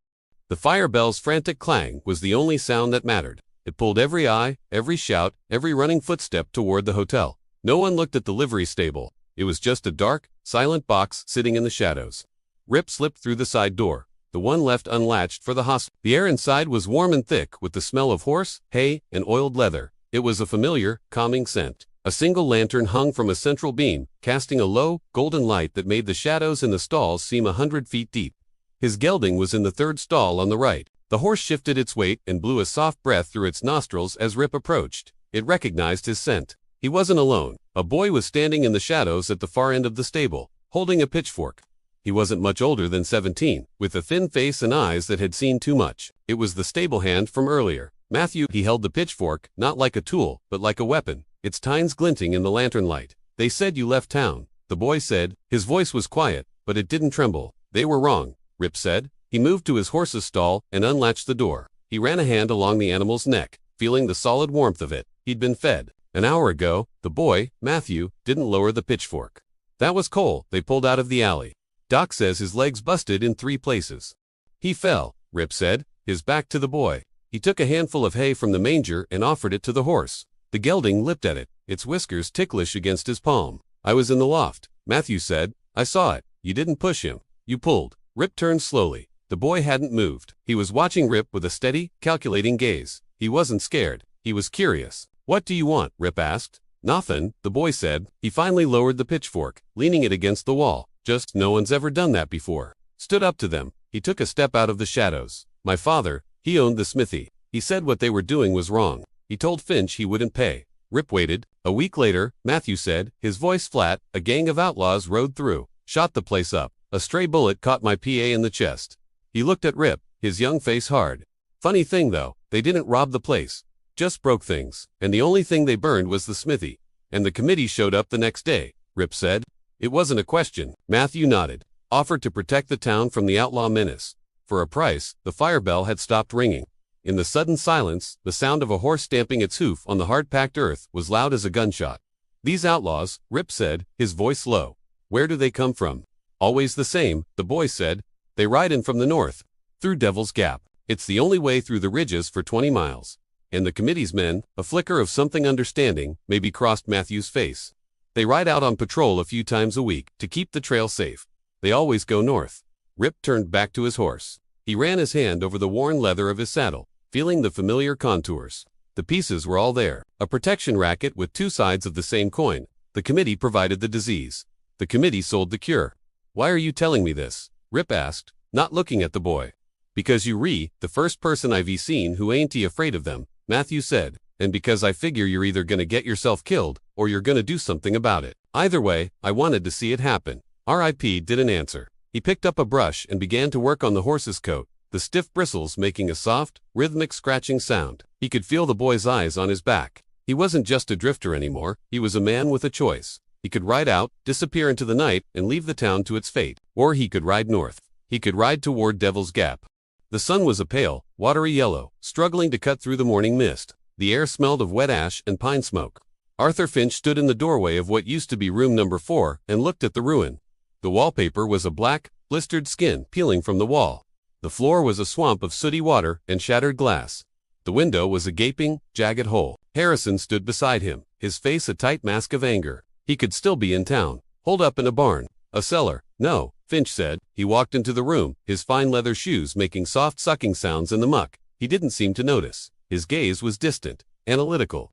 The fire bell's frantic clang was the only sound that mattered. It pulled every eye, every shout, every running footstep toward the hotel. No one looked at the livery stable. It was just a dark, silent box sitting in the shadows. Rip slipped through the side door, the one left unlatched for the hospital. The air inside was warm and thick with the smell of horse, hay, and oiled leather. It was a familiar, calming scent. A single lantern hung from a central beam, casting a low, golden light that made the shadows in the stalls seem 100 feet deep. His gelding was in the third stall on the right. The horse shifted its weight and blew a soft breath through its nostrils as Rip approached. It recognized his scent. He wasn't alone. A boy was standing in the shadows at the far end of the stable, holding a pitchfork. He wasn't much older than 17, with a thin face and eyes that had seen too much. It was the stable hand from earlier, Matthew. He held the pitchfork, not like a tool, but like a weapon, its tines glinting in the lantern light. "They said you left town." the boy said. His voice was quiet, but it didn't tremble. They were wrong, Rip said. He moved to his horse's stall and unlatched the door. He ran a hand along the animal's neck, feeling the solid warmth of it. He'd been fed. An hour ago, the boy, Matthew, didn't lower the pitchfork. That was Cole. They pulled out of the alley. Doc says his legs busted in 3 places. He fell, Rip said, his back to the boy. He took a handful of hay from the manger and offered it to the horse. The gelding lipped at it, its whiskers ticklish against his palm. I was in the loft, Matthew said. I saw it. You didn't push him. You pulled. Rip turned slowly. The boy hadn't moved. He was watching Rip with a steady, calculating gaze. He wasn't scared. He was curious. What do you want? Rip asked. Nothin', the boy said. He finally lowered the pitchfork, leaning it against the wall. Just no one's ever done that before. Stood up to them. He took a step out of the shadows. My father, he owned the smithy. He said what they were doing was wrong. He told Finch he wouldn't pay. Rip waited. A week later, Matthew said, his voice flat, a gang of outlaws rode through, shot the place up. A stray bullet caught my PA in the chest. He looked at Rip, his young face hard. Funny thing though, they didn't rob the place. Just broke things. And the only thing they burned was the smithy. And the committee showed up the next day, Rip said. It wasn't a question. Matthew nodded. Offered to protect the town from the outlaw menace. For a price, the fire bell had stopped ringing. In the sudden silence, the sound of a horse stamping its hoof on the hard-packed earth was loud as a gunshot. These outlaws, Rip said, his voice low. Where do they come from? Always the same, the boy said. They ride in from the north, through Devil's Gap. It's the only way through the ridges for 20 miles. And the committee's men, a flicker of something understanding, maybe crossed Matthew's face. They ride out on patrol a few times a week to keep the trail safe. They always go north. Rip turned back to his horse. He ran his hand over the worn leather of his saddle, feeling the familiar contours. The pieces were all there. A protection racket with 2 sides of the same coin. The committee provided the disease. The committee sold the cure. Why are you telling me this? Rip asked, not looking at the boy. Because you the first person I've seen who ain't afraid of them, Matthew said, and because I figure you're either gonna get yourself killed, or you're gonna do something about it. Either way, I wanted to see it happen. R.I.P. didn't answer. He picked up a brush and began to work on the horse's coat, the stiff bristles making a soft, rhythmic scratching sound. He could feel the boy's eyes on his back. He wasn't just a drifter anymore, he was a man with a choice. He could ride out, disappear into the night, and leave the town to its fate. Or he could ride north. He could ride toward Devil's Gap. The sun was a pale, watery yellow, struggling to cut through the morning mist. The air smelled of wet ash and pine smoke. Arthur Finch stood in the doorway of what used to be room number 4 and looked at the ruin. The wallpaper was a black, blistered skin peeling from the wall. The floor was a swamp of sooty water and shattered glass. The window was a gaping, jagged hole. Harrison stood beside him, his face a tight mask of anger. He could still be in town, holed up in a barn, a cellar. No, Finch said. He walked into the room, his fine leather shoes making soft sucking sounds in the muck. He didn't seem to notice. His gaze was distant, analytical.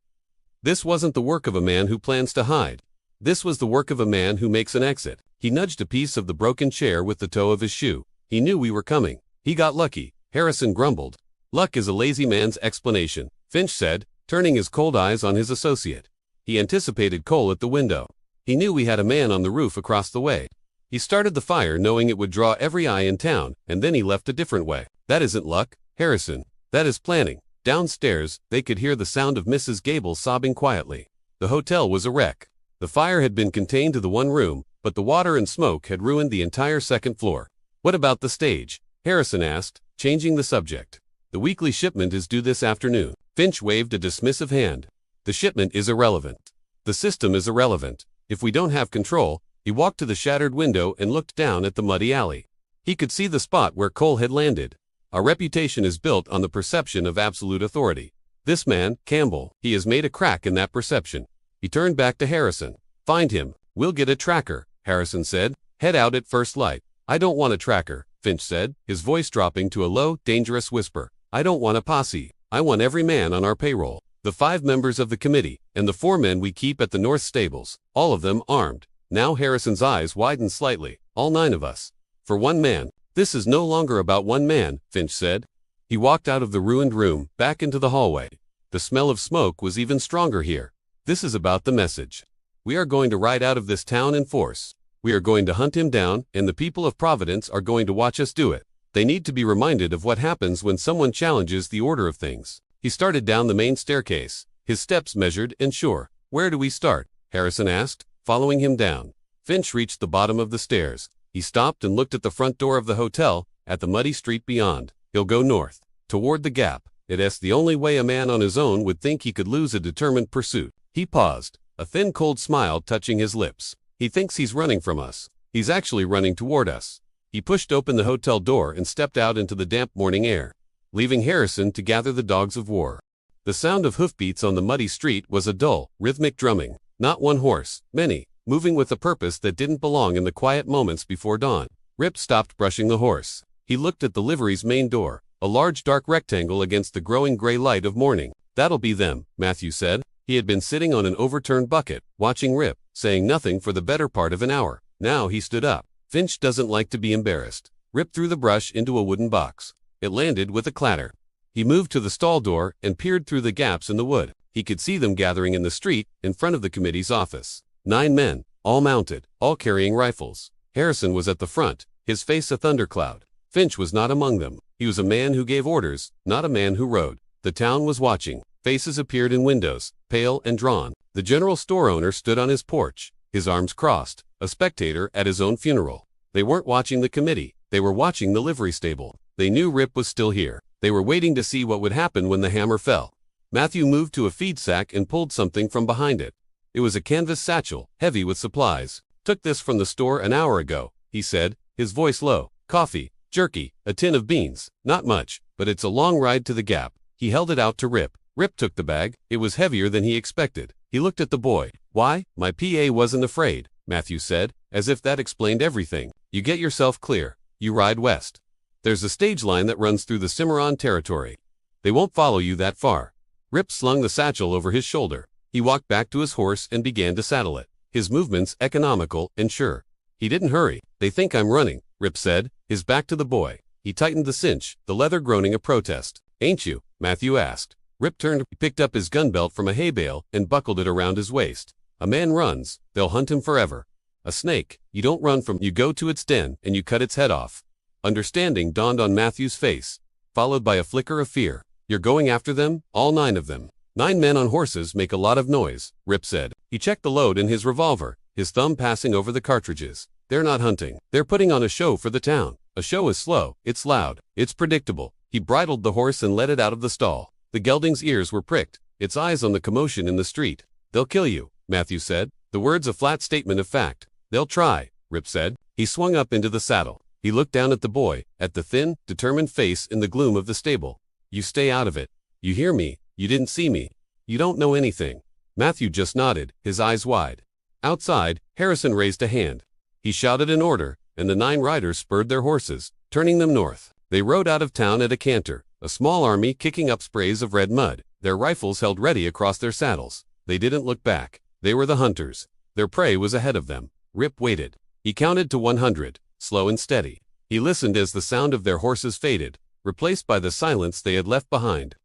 This wasn't the work of a man who plans to hide. This was the work of a man who makes an exit. He nudged a piece of the broken chair with the toe of his shoe. He knew we were coming. He got lucky, Harrison grumbled. Luck is a lazy man's explanation, Finch said, turning his cold eyes on his associate. He anticipated Cole at the window. He knew we had a man on the roof across the way. He started the fire knowing it would draw every eye in town, and then he left a different way. That isn't luck, Harrison. That is planning. Downstairs, they could hear the sound of Mrs. Gable sobbing quietly. The hotel was a wreck. The fire had been contained to the one room, but the water and smoke had ruined the entire second floor. What about the stage? Harrison asked, changing the subject. The weekly shipment is due this afternoon. Finch waved a dismissive hand. The shipment is irrelevant. The system is irrelevant. If we don't have control, he walked to the shattered window and looked down at the muddy alley. He could see the spot where Cole had landed. Our reputation is built on the perception of absolute authority. This man, Campbell, he has made a crack in that perception. He turned back to Harrison. Find him. We'll get a tracker, Harrison said. Head out at first light. I don't want a tracker, Finch said, his voice dropping to a low, dangerous whisper. I don't want a posse. I want every man on our payroll. The 5 members of the committee, and the 4 men we keep at the North Stables, all of them armed. Now Harrison's eyes widened slightly. All 9 of us. For one man. This is no longer about one man, Finch said. He walked out of the ruined room, back into the hallway. The smell of smoke was even stronger here. This is about the message. We are going to ride out of this town in force. We are going to hunt him down, and the people of Providence are going to watch us do it. They need to be reminded of what happens when someone challenges the order of things. He started down the main staircase, his steps measured and sure. Where do we start? Harrison asked, following him down. Finch reached the bottom of the stairs. He stopped and looked at the front door of the hotel, at the muddy street beyond. He'll go north, toward the gap. It's the only way a man on his own would think he could lose a determined pursuit. He paused, a thin cold smile touching his lips. He thinks he's running from us. He's actually running toward us. He pushed open the hotel door and stepped out into the damp morning air, leaving Harrison to gather the dogs of war. The sound of hoofbeats on the muddy street was a dull, rhythmic drumming. Not one horse, many, moving with a purpose that didn't belong in the quiet moments before dawn. Rip stopped brushing the horse. He looked at the livery's main door, a large dark rectangle against the growing gray light of morning. That'll be them, Matthew said. He had been sitting on an overturned bucket, watching Rip, saying nothing for the better part of an hour. Now he stood up. Finch doesn't like to be embarrassed. Rip threw the brush into a wooden box. It landed with a clatter. He moved to the stall door and peered through the gaps in the wood. He could see them gathering in the street, in front of the committee's office. 9 men, all mounted, all carrying rifles. Harrison was at the front, his face a thundercloud. Finch was not among them. He was a man who gave orders, not a man who rode. The town was watching. Faces appeared in windows, pale and drawn. The general store owner stood on his porch, his arms crossed, a spectator at his own funeral. They weren't watching the committee. They were watching the livery stable. They knew Rip was still here. They were waiting to see what would happen when the hammer fell. Matthew moved to a feed sack and pulled something from behind it. It was a canvas satchel, heavy with supplies. Took this from the store an hour ago, he said, his voice low. Coffee, jerky, a tin of beans. Not much, but it's a long ride to the gap. He held it out to Rip. Rip took the bag. It was heavier than he expected. He looked at the boy. Why, my PA wasn't afraid, Matthew said, as if that explained everything. You get yourself clear. You ride west. There's a stage line that runs through the Cimarron territory. They won't follow you that far. Rip slung the satchel over his shoulder. He walked back to his horse and began to saddle it. His movements economical and sure. He didn't hurry. They think I'm running, Rip said, his back to the boy. He tightened the cinch, the leather groaning a protest. Ain't you? Matthew asked. Rip turned, picked up his gun belt from a hay bale and buckled it around his waist. A man runs, they'll hunt him forever. A snake, you don't run from, you go to its den and you cut its head off. Understanding dawned on Matthew's face, followed by a flicker of fear. You're going after them, all 9 of them. 9 men on horses make a lot of noise, Rip said. He checked the load in his revolver, his thumb passing over the cartridges. They're not hunting. They're putting on a show for the town. A show is slow, it's loud, it's predictable. He bridled the horse and led it out of the stall. The gelding's ears were pricked, its eyes on the commotion in the street. They'll kill you, Matthew said, the words a flat statement of fact. They'll try, Rip said. He swung up into the saddle. He looked down at the boy, at the thin, determined face in the gloom of the stable. You stay out of it. You hear me? You didn't see me. You don't know anything. Matthew just nodded, his eyes wide. Outside, Harrison raised a hand. He shouted an order, and the 9 riders spurred their horses, turning them north. They rode out of town at a canter, a small army kicking up sprays of red mud, their rifles held ready across their saddles. They didn't look back. They were the hunters. Their prey was ahead of them. Rip waited. He counted to 100, slow and steady. He listened as the sound of their horses faded, replaced by the silence they had left behind.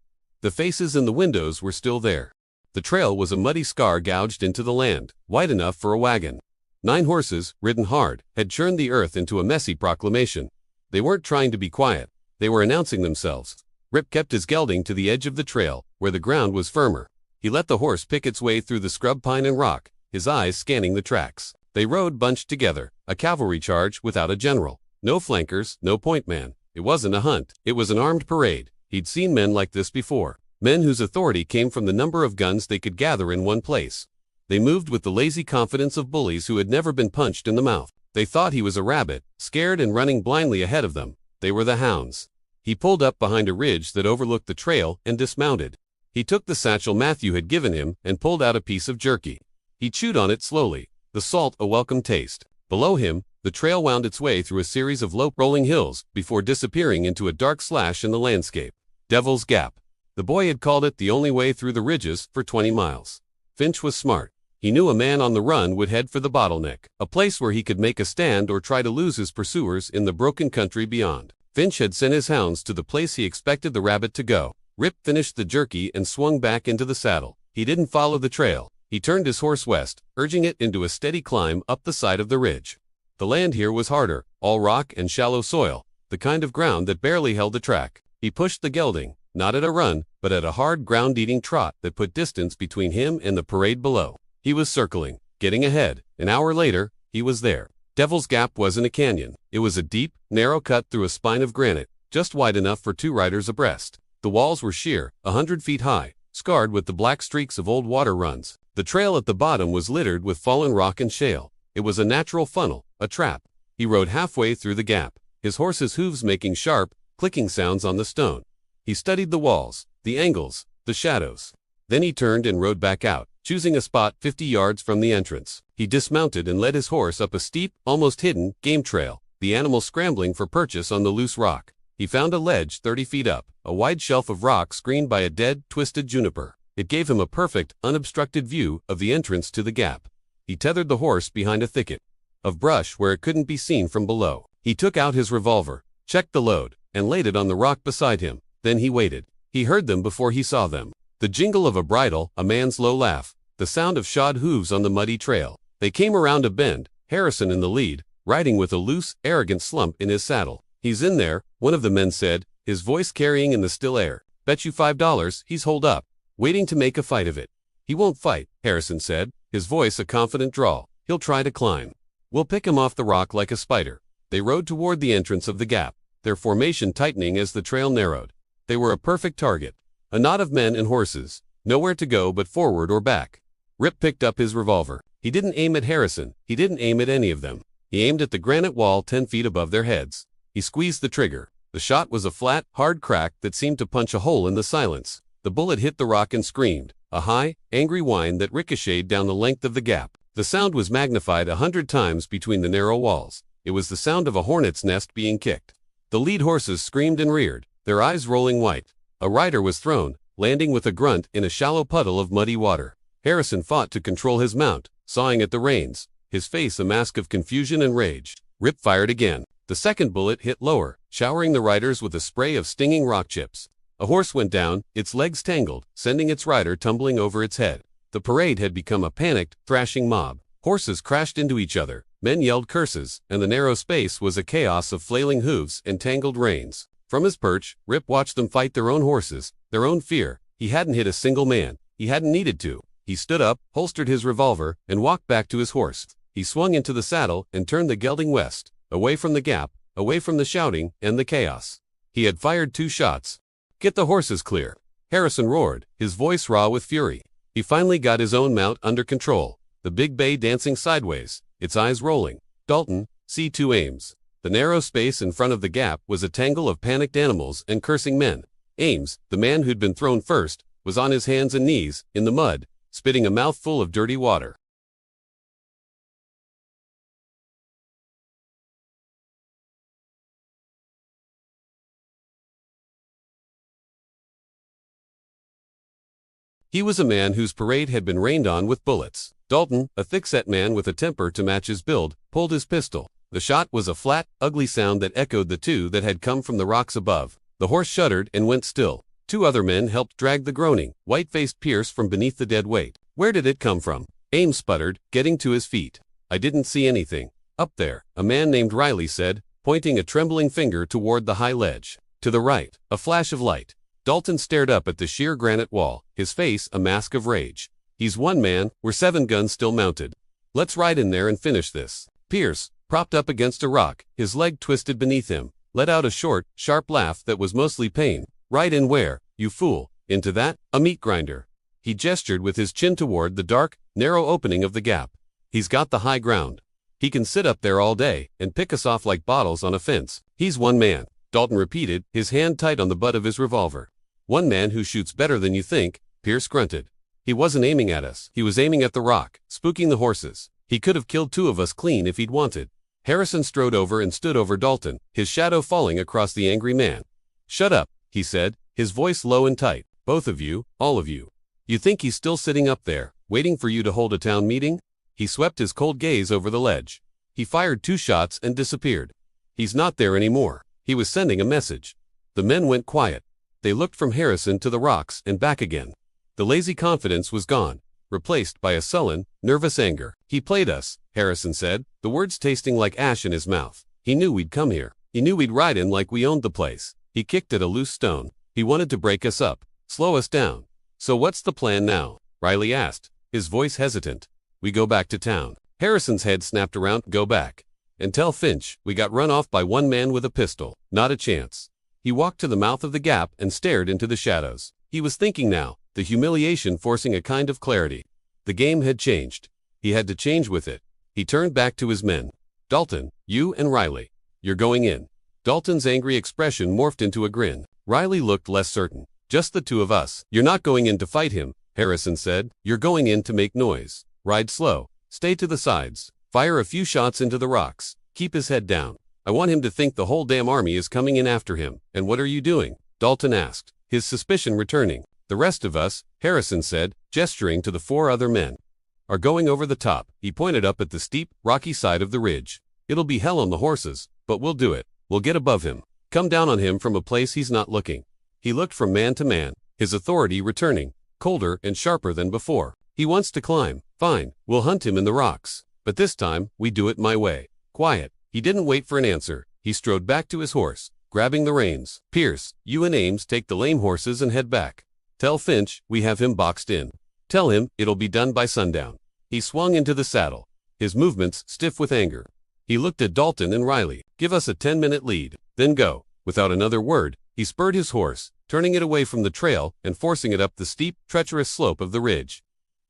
The faces in the windows were still there. The trail was a muddy scar gouged into the land, wide enough for a wagon. 9 horses, ridden hard, had churned the earth into a messy proclamation. They weren't trying to be quiet. They were announcing themselves. Rip kept his gelding to the edge of the trail, where the ground was firmer. He let the horse pick its way through the scrub pine and rock, his eyes scanning the tracks. They rode bunched together, a cavalry charge without a general. No flankers, no point man. It wasn't a hunt. It was an armed parade. He'd seen men like this before. Men whose authority came from the number of guns they could gather in one place. They moved with the lazy confidence of bullies who had never been punched in the mouth. They thought he was a rabbit, scared and running blindly ahead of them. They were the hounds. He pulled up behind a ridge that overlooked the trail and dismounted. He took the satchel Matthew had given him and pulled out a piece of jerky. He chewed on it slowly, the salt a welcome taste. Below him, the trail wound its way through a series of low, rolling hills before disappearing into a dark slash in the landscape. Devil's Gap. The boy had called it the only way through the ridges for 20 miles. Finch was smart. He knew a man on the run would head for the bottleneck, a place where he could make a stand or try to lose his pursuers in the broken country beyond. Finch had sent his hounds to the place he expected the rabbit to go. Rip finished the jerky and swung back into the saddle. He didn't follow the trail. He turned his horse west, urging it into a steady climb up the side of the ridge. The land here was harder, all rock and shallow soil, the kind of ground that barely held the track. He pushed the gelding, not at a run, but at a hard ground-eating trot that put distance between him and the parade below. He was circling, getting ahead. An hour later, He was there. Devil's Gap wasn't a canyon. It was a deep, narrow cut through a spine of granite, just wide enough for 2 riders abreast. The walls were sheer, 100 feet high, scarred with the black streaks of old water runs. The trail at the bottom was littered with fallen rock and shale. It was a natural funnel, a trap. He rode halfway through the gap, his horse's hooves making sharp, clicking sounds on the stone. He studied the walls, the angles, the shadows. Then he turned and rode back out, choosing a spot 50 yards from the entrance. He dismounted and led his horse up a steep, almost hidden, game trail, the animal scrambling for purchase on the loose rock. He found a ledge 30 feet up, a wide shelf of rock screened by a dead, twisted juniper. It gave him a perfect, unobstructed view of the entrance to the gap. He tethered the horse behind a thicket of brush where it couldn't be seen from below. He took out his revolver, checked the load, and laid it on the rock beside him. Then he waited. He heard them before he saw them. The jingle of a bridle, a man's low laugh, the sound of shod hooves on the muddy trail. They came around a bend, Harrison in the lead, riding with a loose, arrogant slump in his saddle. "He's in there," one of the men said, his voice carrying in the still air. "Bet you $5 he's holed up, waiting to make a fight of it." "He won't fight," Harrison said, his voice a confident drawl. "He'll try to climb. We'll pick him off the rock like a spider." They rode toward the entrance of the gap, their formation tightening as the trail narrowed. They were a perfect target. A knot of men and horses, nowhere to go but forward or back. Rip picked up his revolver. He didn't aim at Harrison. He didn't aim at any of them. He aimed at the granite wall 10 feet above their heads. He squeezed the trigger. The shot was a flat, hard crack that seemed to punch a hole in the silence. The bullet hit the rock and screamed, a high, angry whine that ricocheted down the length of the gap. The sound was magnified 100 times between the narrow walls. It was the sound of a hornet's nest being kicked. The lead horses screamed and reared, their eyes rolling white. A rider was thrown, landing with a grunt in a shallow puddle of muddy water. Harrison fought to control his mount, sawing at the reins, his face a mask of confusion and rage. Rip fired again. The second bullet hit lower, showering the riders with a spray of stinging rock chips. A horse went down, its legs tangled, sending its rider tumbling over its head. The parade had become a panicked, thrashing mob. Horses crashed into each other, men yelled curses, and the narrow space was a chaos of flailing hooves and tangled reins. From his perch, Rip watched them fight their own horses, their own fear. He hadn't hit a single man. He hadn't needed to. He stood up, holstered his revolver, and walked back to his horse. He swung into the saddle and turned the gelding west, away from the gap, away from the shouting and the chaos. He had fired 2 shots. "Get the horses clear," Harrison roared, his voice raw with fury. He finally got his own mount under control, the big bay dancing sideways, its eyes rolling. "Dalton, C2 Ames." The narrow space in front of the gap was a tangle of panicked animals and cursing men. Ames, the man who'd been thrown first, was on his hands and knees, in the mud, spitting a mouthful of dirty water. He was a man whose parade had been rained on with bullets. Dalton, a thick-set man with a temper to match his build, pulled his pistol. The shot was a flat, ugly sound that echoed the 2 that had come from the rocks above. The horse shuddered and went still. 2 other men helped drag the groaning, white-faced Pierce from beneath the dead weight. "Where did it come from?" Ames sputtered, getting to his feet. "I didn't see anything. Up there," a man named Riley said, pointing a trembling finger toward the high ledge. To the right, a flash of light. Dalton stared up at the sheer granite wall, his face a mask of rage. "He's one man, we're 7 guns still mounted. Let's ride in there and finish this." Pierce, propped up against a rock, his leg twisted beneath him, let out a short, sharp laugh that was mostly pain. "Ride in where, you fool? Into that? A meat grinder." He gestured with his chin toward the dark, narrow opening of the gap. "He's got the high ground. He can sit up there all day and pick us off like bottles on a fence. He's one man," Dalton repeated, his hand tight on the butt of his revolver. "One man who shoots better than you think," Pierce grunted. "He wasn't aiming at us. He was aiming at the rock, spooking the horses. He could have killed 2 of us clean if he'd wanted." Harrison strode over and stood over Dalton, his shadow falling across the angry man. "Shut up," he said, his voice low and tight. "Both of you, all of you. You think he's still sitting up there, waiting for you to hold a town meeting?" He swept his cold gaze over the ledge. He fired 2 shots and disappeared. "He's not there anymore. He was sending a message." The men went quiet. They looked from Harrison to the rocks and back again. The lazy confidence was gone, replaced by a sullen, nervous anger. "He played us," Harrison said, the words tasting like ash in his mouth. "He knew we'd come here. He knew we'd ride in like we owned the place. He kicked at a loose stone. He wanted to break us up, slow us down." "So what's the plan now?" Riley asked, his voice hesitant. "We go back to town." Harrison's head snapped around. Go back. And tell Finch, we got run off by one man with a pistol. Not a chance. He walked to the mouth of the gap and stared into the shadows. He was thinking now, the humiliation forcing a kind of clarity. The game had changed. He had to change with it. He turned back to his men. Dalton, you and Riley. You're going in. Dalton's angry expression morphed into a grin. Riley looked less certain. Just the two of us. You're not going in to fight him, Harrison said. You're going in to make noise. Ride slow. Stay to the sides. Fire a few shots into the rocks. Keep his head down. I want him to think the whole damn army is coming in after him. And what are you doing? Dalton asked, his suspicion returning. The rest of us, Harrison said, gesturing to the 4 other men, are going over the top. He pointed up at the steep, rocky side of the ridge. It'll be hell on the horses, but we'll do it. We'll get above him. Come down on him from a place he's not looking. He looked from man to man, his authority returning, colder and sharper than before. He wants to climb. Fine, we'll hunt him in the rocks. But this time, we do it my way. Quiet. He didn't wait for an answer. He strode back to his horse, grabbing the reins. Pierce, you and Ames take the lame horses and head back. Tell Finch, we have him boxed in. Tell him, it'll be done by sundown. He swung into the saddle, his movements stiff with anger. He looked at Dalton and Riley. Give us a 10-minute lead, then go. Without another word, he spurred his horse, turning it away from the trail and forcing it up the steep, treacherous slope of the ridge.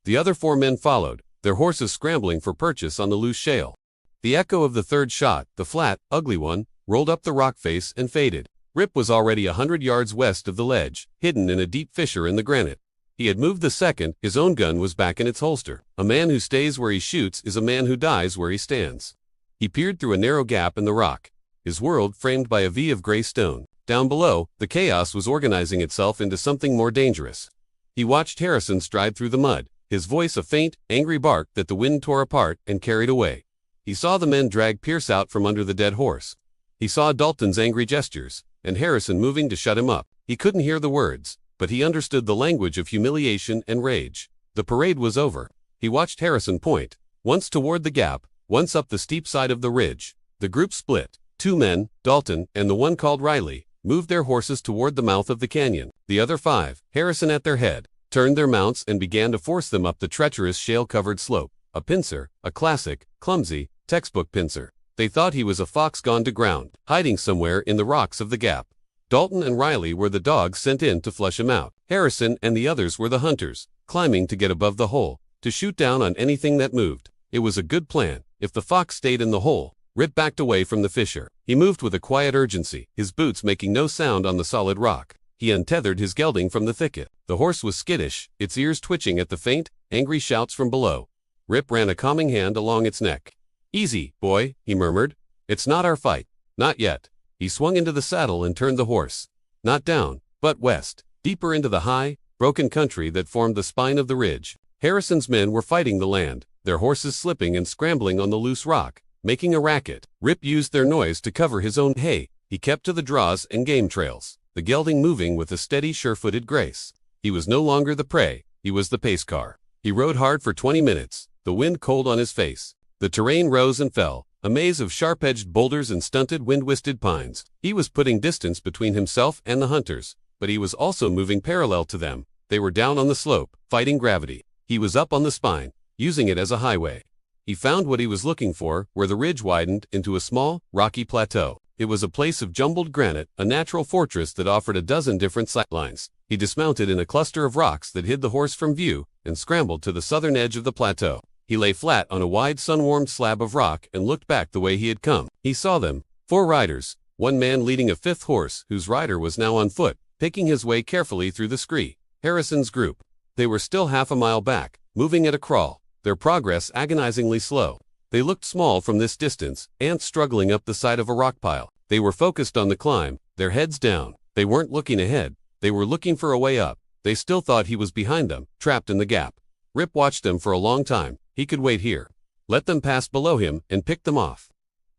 The other 4 men followed, their horses scrambling for purchase on the loose shale. The echo of the third shot, the flat, ugly one, rolled up the rock face and faded. Rip was already 100 yards west of the ledge, hidden in a deep fissure in the granite. He had moved the second, his own gun was back in its holster. A man who stays where he shoots is a man who dies where he stands. He peered through a narrow gap in the rock, his world framed by a V of gray stone. Down below, the chaos was organizing itself into something more dangerous. He watched Harrison stride through the mud, his voice a faint, angry bark that the wind tore apart and carried away. He saw the men drag Pierce out from under the dead horse. He saw Dalton's angry gestures, and Harrison moving to shut him up. He couldn't hear the words, but he understood the language of humiliation and rage. The parade was over. He watched Harrison point, once toward the gap, once up the steep side of the ridge. The group split. 2 men, Dalton and the one called Riley, moved their horses toward the mouth of the canyon. The other 5, Harrison at their head, turned their mounts and began to force them up the treacherous shale-covered slope. A pincer, a classic, clumsy, textbook pincer. They thought he was a fox gone to ground, hiding somewhere in the rocks of the gap. Dalton and Riley were the dogs sent in to flush him out. Harrison and the others were the hunters, climbing to get above the hole, to shoot down on anything that moved. It was a good plan. If the fox stayed in the hole, Rip backed away from the fissure. He moved with a quiet urgency, his boots making no sound on the solid rock. He untethered his gelding from the thicket. The horse was skittish, its ears twitching at the faint, angry shouts from below. Rip ran a calming hand along its neck. Easy, boy, he murmured. It's not our fight. Not yet. He swung into the saddle and turned the horse. Not down, but west, deeper into the high, broken country that formed the spine of the ridge. Harrison's men were fighting the land, their horses slipping and scrambling on the loose rock, making a racket. Rip used their noise to cover his own hay. He kept to the draws and game trails, the gelding moving with a steady, sure-footed grace. He was no longer the prey, he was the pace car. He rode hard for 20 minutes, the wind cold on his face. The terrain rose and fell, a maze of sharp-edged boulders and stunted, wind-twisted pines. He was putting distance between himself and the hunters, but he was also moving parallel to them. They were down on the slope, fighting gravity. He was up on the spine, using it as a highway. He found what he was looking for, where the ridge widened into a small, rocky plateau. It was a place of jumbled granite, a natural fortress that offered a dozen different sightlines. He dismounted in a cluster of rocks that hid the horse from view, and scrambled to the southern edge of the plateau. He lay flat on a wide sun-warmed slab of rock and looked back the way he had come. He saw them, 4 riders, one man leading a 5th horse whose rider was now on foot, picking his way carefully through the scree. Harrison's group. They were still half a mile back, moving at a crawl, their progress agonizingly slow. They looked small from this distance, ants struggling up the side of a rock pile. They were focused on the climb, their heads down. They weren't looking ahead, they were looking for a way up. They still thought he was behind them, trapped in the gap. Rip watched them for a long time. He could wait here, let them pass below him, and pick them off.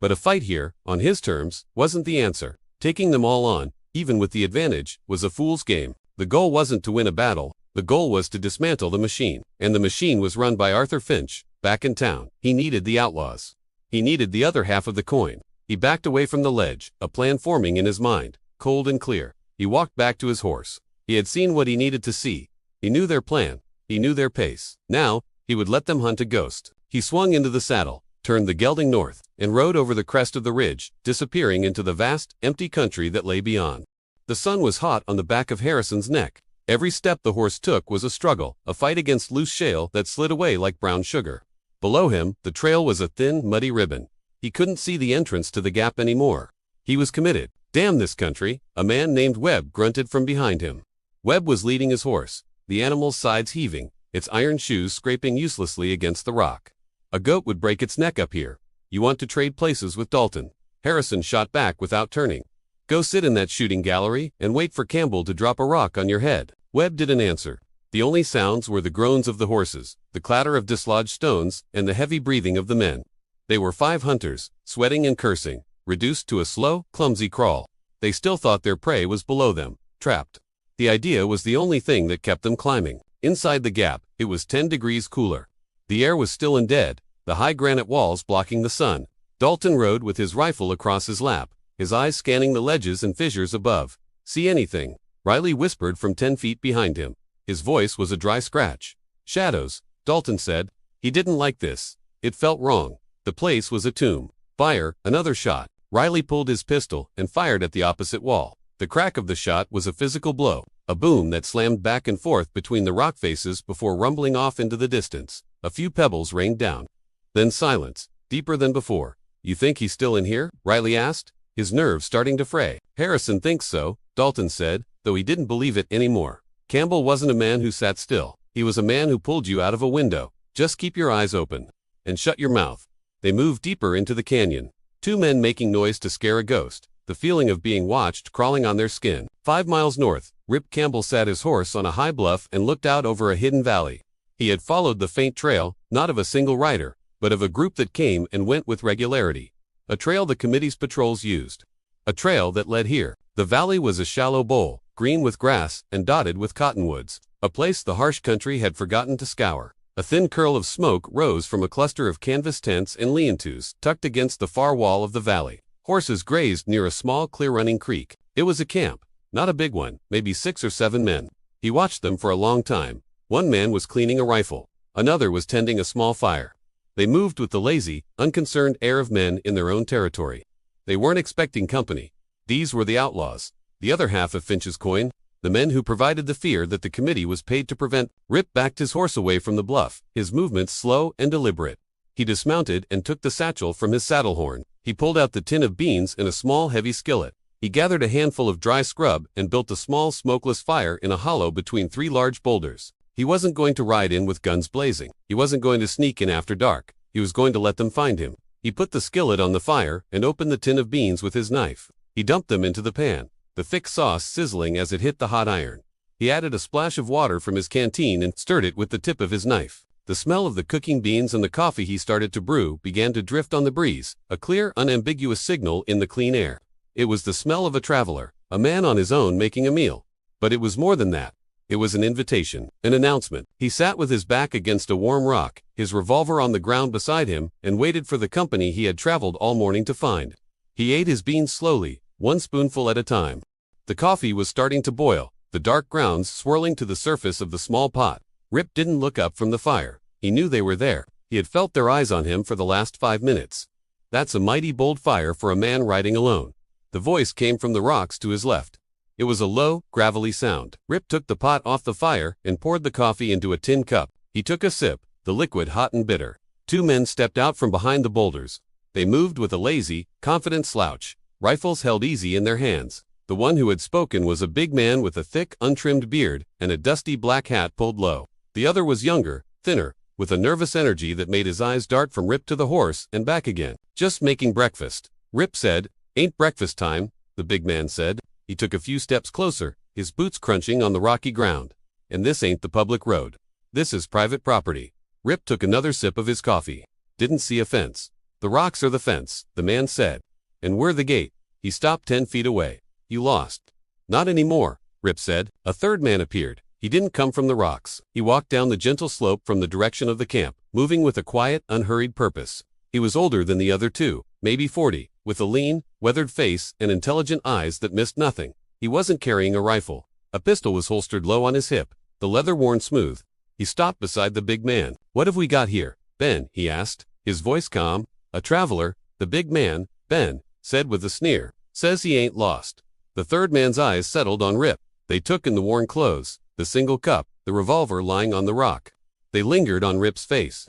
But a fight here, on his terms, wasn't the answer. Taking them all on, even with the advantage, was a fool's game. The goal wasn't to win a battle, the goal was to dismantle the machine. And the machine was run by Arthur Finch, back in town. He needed the outlaws. He needed the other half of the coin. He backed away from the ledge, a plan forming in his mind, cold and clear. He walked back to his horse. He had seen what he needed to see. He knew their plan. He knew their pace. Now, he would let them hunt a ghost. He swung into the saddle, turned the gelding north, and rode over the crest of the ridge, disappearing into the vast, empty country that lay beyond. The sun was hot on the back of Harrison's neck. Every step the horse took was a struggle, a fight against loose shale that slid away like brown sugar. Below him, the trail was a thin, muddy ribbon. He couldn't see the entrance to the gap anymore. He was committed. "Damn this country," a man named Webb grunted from behind him. Webb was leading his horse, the animal's sides heaving, its iron shoes scraping uselessly against the rock. "A goat would break its neck up here. You want to trade places with Dalton?" Harrison shot back without turning. "Go sit in that shooting gallery and wait for Campbell to drop a rock on your head." Webb didn't answer. The only sounds were the groans of the horses, the clatter of dislodged stones, and the heavy breathing of the men. They were 5 hunters, sweating and cursing, reduced to a slow, clumsy crawl. They still thought their prey was below them, trapped. The idea was the only thing that kept them climbing. Inside the gap, it was 10 degrees cooler. The air was still and dead, the high granite walls blocking the sun. Dalton rode with his rifle across his lap, his eyes scanning the ledges and fissures above. "See anything?" Riley whispered from 10 feet behind him. His voice was a dry scratch. "Shadows," Dalton said. He didn't like this. It felt wrong. The place was a tomb. "Fire," another shot. Riley pulled his pistol and fired at the opposite wall. The crack of the shot was a physical blow, a boom that slammed back and forth between the rock faces before rumbling off into the distance. A few pebbles rained down. Then silence, deeper than before. "You think he's still in here?" Riley asked, his nerves starting to fray. "Harrison thinks so," Dalton said, though he didn't believe it anymore. "Campbell wasn't a man who sat still. He was a man who pulled you out of a window. Just keep your eyes open. And shut your mouth." They moved deeper into the canyon. 2 men making noise to scare a ghost, the feeling of being watched crawling on their skin. 5 miles north, Rip Campbell sat his horse on a high bluff and looked out over a hidden valley. He had followed the faint trail, not of a single rider, but of a group that came and went with regularity. A trail the committee's patrols used. A trail that led here. The valley was a shallow bowl, green with grass and dotted with cottonwoods, a place the harsh country had forgotten to scour. A thin curl of smoke rose from a cluster of canvas tents and lean-tos tucked against the far wall of the valley. Horses grazed near a small clear-running creek. It was a camp, not a big one, maybe 6 or 7 men. He watched them for a long time. One man was cleaning a rifle. Another was tending a small fire. They moved with the lazy, unconcerned air of men in their own territory. They weren't expecting company. These were the outlaws. The other half of Finch's coin, the men who provided the fear that the committee was paid to prevent. Rip backed his horse away from the bluff, his movements slow and deliberate. He dismounted and took the satchel from his saddle horn. He pulled out the tin of beans in a small heavy skillet. He gathered a handful of dry scrub and built a small smokeless fire in a hollow between 3 large boulders. He wasn't going to ride in with guns blazing. He wasn't going to sneak in after dark. He was going to let them find him. He put the skillet on the fire and opened the tin of beans with his knife. He dumped them into the pan, the thick sauce sizzling as it hit the hot iron. He added a splash of water from his canteen and stirred it with the tip of his knife. The smell of the cooking beans and the coffee he started to brew began to drift on the breeze, a clear, unambiguous signal in the clean air. It was the smell of a traveler, a man on his own making a meal. But it was more than that. It was an invitation, an announcement. He sat with his back against a warm rock, his revolver on the ground beside him, and waited for the company he had traveled all morning to find. He ate his beans slowly, 1 spoonful at a time. The coffee was starting to boil, the dark grounds swirling to the surface of the small pot. Rip didn't look up from the fire. He knew they were there. He had felt their eyes on him for the last 5 minutes. "That's a mighty bold fire for a man riding alone." The voice came from the rocks to his left. It was a low, gravelly sound. Rip took the pot off the fire and poured the coffee into a tin cup. He took a sip, the liquid hot and bitter. 2 men stepped out from behind the boulders. They moved with a lazy, confident slouch, rifles held easy in their hands. The one who had spoken was a big man with a thick, untrimmed beard and a dusty black hat pulled low. The other was younger, thinner, with a nervous energy that made his eyes dart from Rip to the horse and back again. "Just making breakfast," Rip said. "Ain't breakfast time," the big man said. He took a few steps closer, his boots crunching on the rocky ground. "And this ain't the public road. This is private property." Rip took another sip of his coffee. "Didn't see a fence." "The rocks are the fence," the man said. "And we're the gate." He stopped 10 feet away. "You lost." "Not anymore," Rip said. A third man appeared. He didn't come from the rocks. He walked down the gentle slope from the direction of the camp, moving with a quiet, unhurried purpose. He was older than the other 2, maybe 40, with a lean, weathered face and intelligent eyes that missed nothing. He wasn't carrying a rifle. A pistol was holstered low on his hip, the leather worn smooth. He stopped beside the big man. "What have we got here?" Ben?" he asked, his voice calm. "A traveler, the big man, Ben, said with a sneer. Says he ain't lost." The third man's eyes settled on Rip. They took in the worn clothes, the single cup, the revolver lying on the rock. They lingered on Rip's face.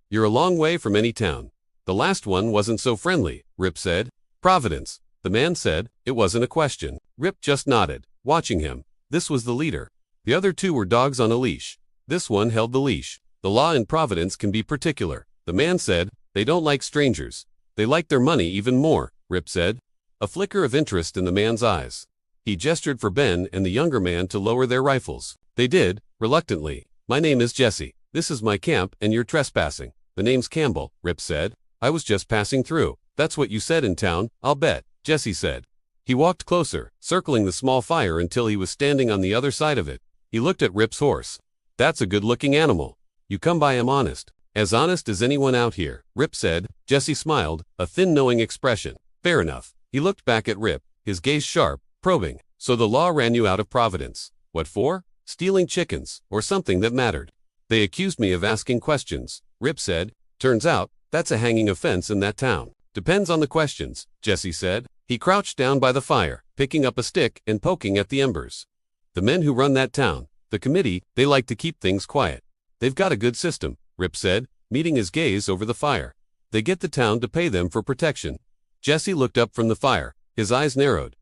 "You're a long way from any town. The last one wasn't so friendly," Rip said. "Providence," the man said. It wasn't a question. Rip just nodded, watching him. This was the leader. The other two were dogs on a leash. This one held the leash. "The law in Providence can be particular," the man said. "They don't like strangers. They like their money even more," Rip said. A flicker of interest in the man's eyes. He gestured for Ben and the younger man to lower their rifles. They did, reluctantly. "My name is Jesse. This is my camp and you're trespassing." "The name's Campbell," Rip said. "I was just passing through." "That's what you said in town, I'll bet," Jesse said. He walked closer, circling the small fire until he was standing on the other side of it. He looked at Rip's horse. "That's a good-looking animal. You come by him honest." "As honest as anyone out here," Rip said. Jesse smiled, a thin knowing expression. "Fair enough." He looked back at Rip, his gaze sharp, probing. "So the law ran you out of Providence. What for?" "Stealing chickens, or something that mattered." "They accused me of asking questions," Rip said. "Turns out, that's a hanging offense in that town." "Depends on the questions," Jesse said. He crouched down by the fire, picking up a stick and poking at the embers. "The men who run that town, the committee, they like to keep things quiet. They've got a good system," Rip said, meeting his gaze over the fire. "They get the town to pay them for protection." Jesse looked up from the fire, his eyes narrowed.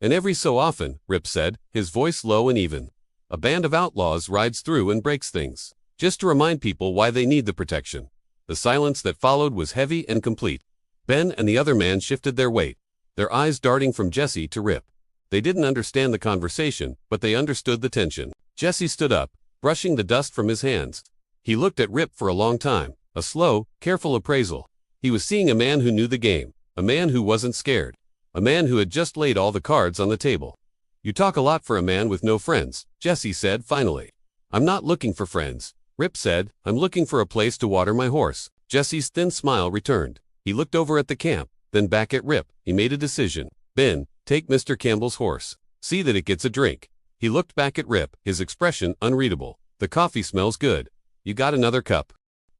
And every so often," Rip said, his voice low and even, "a band of outlaws rides through and breaks things. Just to remind people why they need the protection." The silence that followed was heavy and complete. Ben and the other man shifted their weight, their eyes darting from Jesse to Rip. They didn't understand the conversation, but they understood the tension. Jesse stood up, brushing the dust from his hands. He looked at Rip for a long time, a slow, careful appraisal. He was seeing a man who knew the game, a man who wasn't scared, a man who had just laid all the cards on the table. "You talk a lot for a man with no friends," Jesse said finally. "I'm not looking for friends," Rip said. "I'm looking for a place to water my horse." Jesse's thin smile returned. He looked over at the camp, then back at Rip. He made a decision. "Ben, take Mr. Campbell's horse. See that it gets a drink." He looked back at Rip, his expression unreadable. "The coffee smells good. You got another cup?"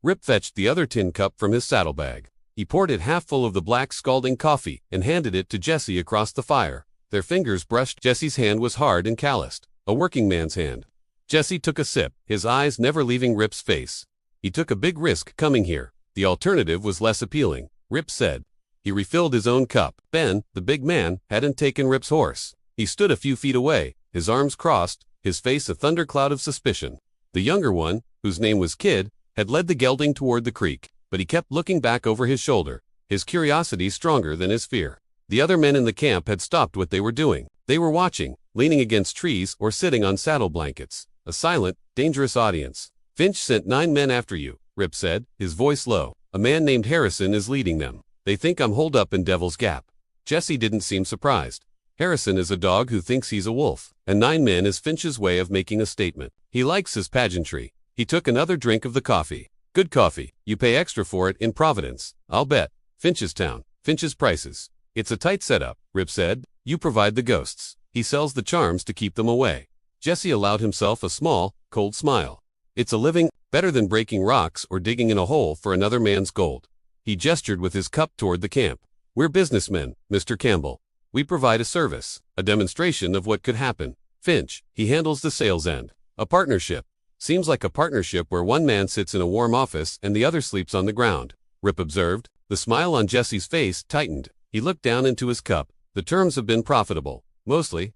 Rip fetched the other tin cup from his saddlebag. He poured it half full of the black scalding coffee and handed it to Jesse across the fire. Their fingers brushed. Jesse's hand was hard and calloused, a working man's hand. Jesse took a sip, his eyes never leaving Rip's face. "He took a big risk coming here. The alternative was less appealing," Rip said. He refilled his own cup. Ben, the big man, hadn't taken Rip's horse. He stood a few feet away, his arms crossed, his face a thundercloud of suspicion. The younger one, whose name was Kid, had led the gelding toward the creek, but he kept looking back over his shoulder, his curiosity stronger than his fear. The other men in the camp had stopped what they were doing. They were watching, leaning against trees or sitting on saddle blankets, a silent, dangerous audience. "Finch sent 9 men after you," Rip said, his voice low. "A man named Harrison is leading them. They think I'm holed up in Devil's Gap." Jesse didn't seem surprised. Harrison is a dog who thinks he's a wolf, and 9 men is Finch's way of making a statement. He likes his pageantry. He took another drink of the coffee. "Good coffee. You pay extra for it in Providence, I'll bet. Finch's town, Finch's prices. It's a tight setup," Rip said. "You provide the ghosts. He sells the charms to keep them away." Jesse allowed himself a small, cold smile. "It's a living, better than breaking rocks or digging in a hole for another man's gold." He gestured with his cup toward the camp. "We're businessmen, Mr. Campbell. We provide a service, a demonstration of what could happen. Finch, he handles the sales end. A partnership. Seems like a partnership where one man sits in a warm office and the other sleeps on the ground," Rip observed. The smile on Jesse's face tightened. He looked down into his cup. "The terms have been profitable. Mostly.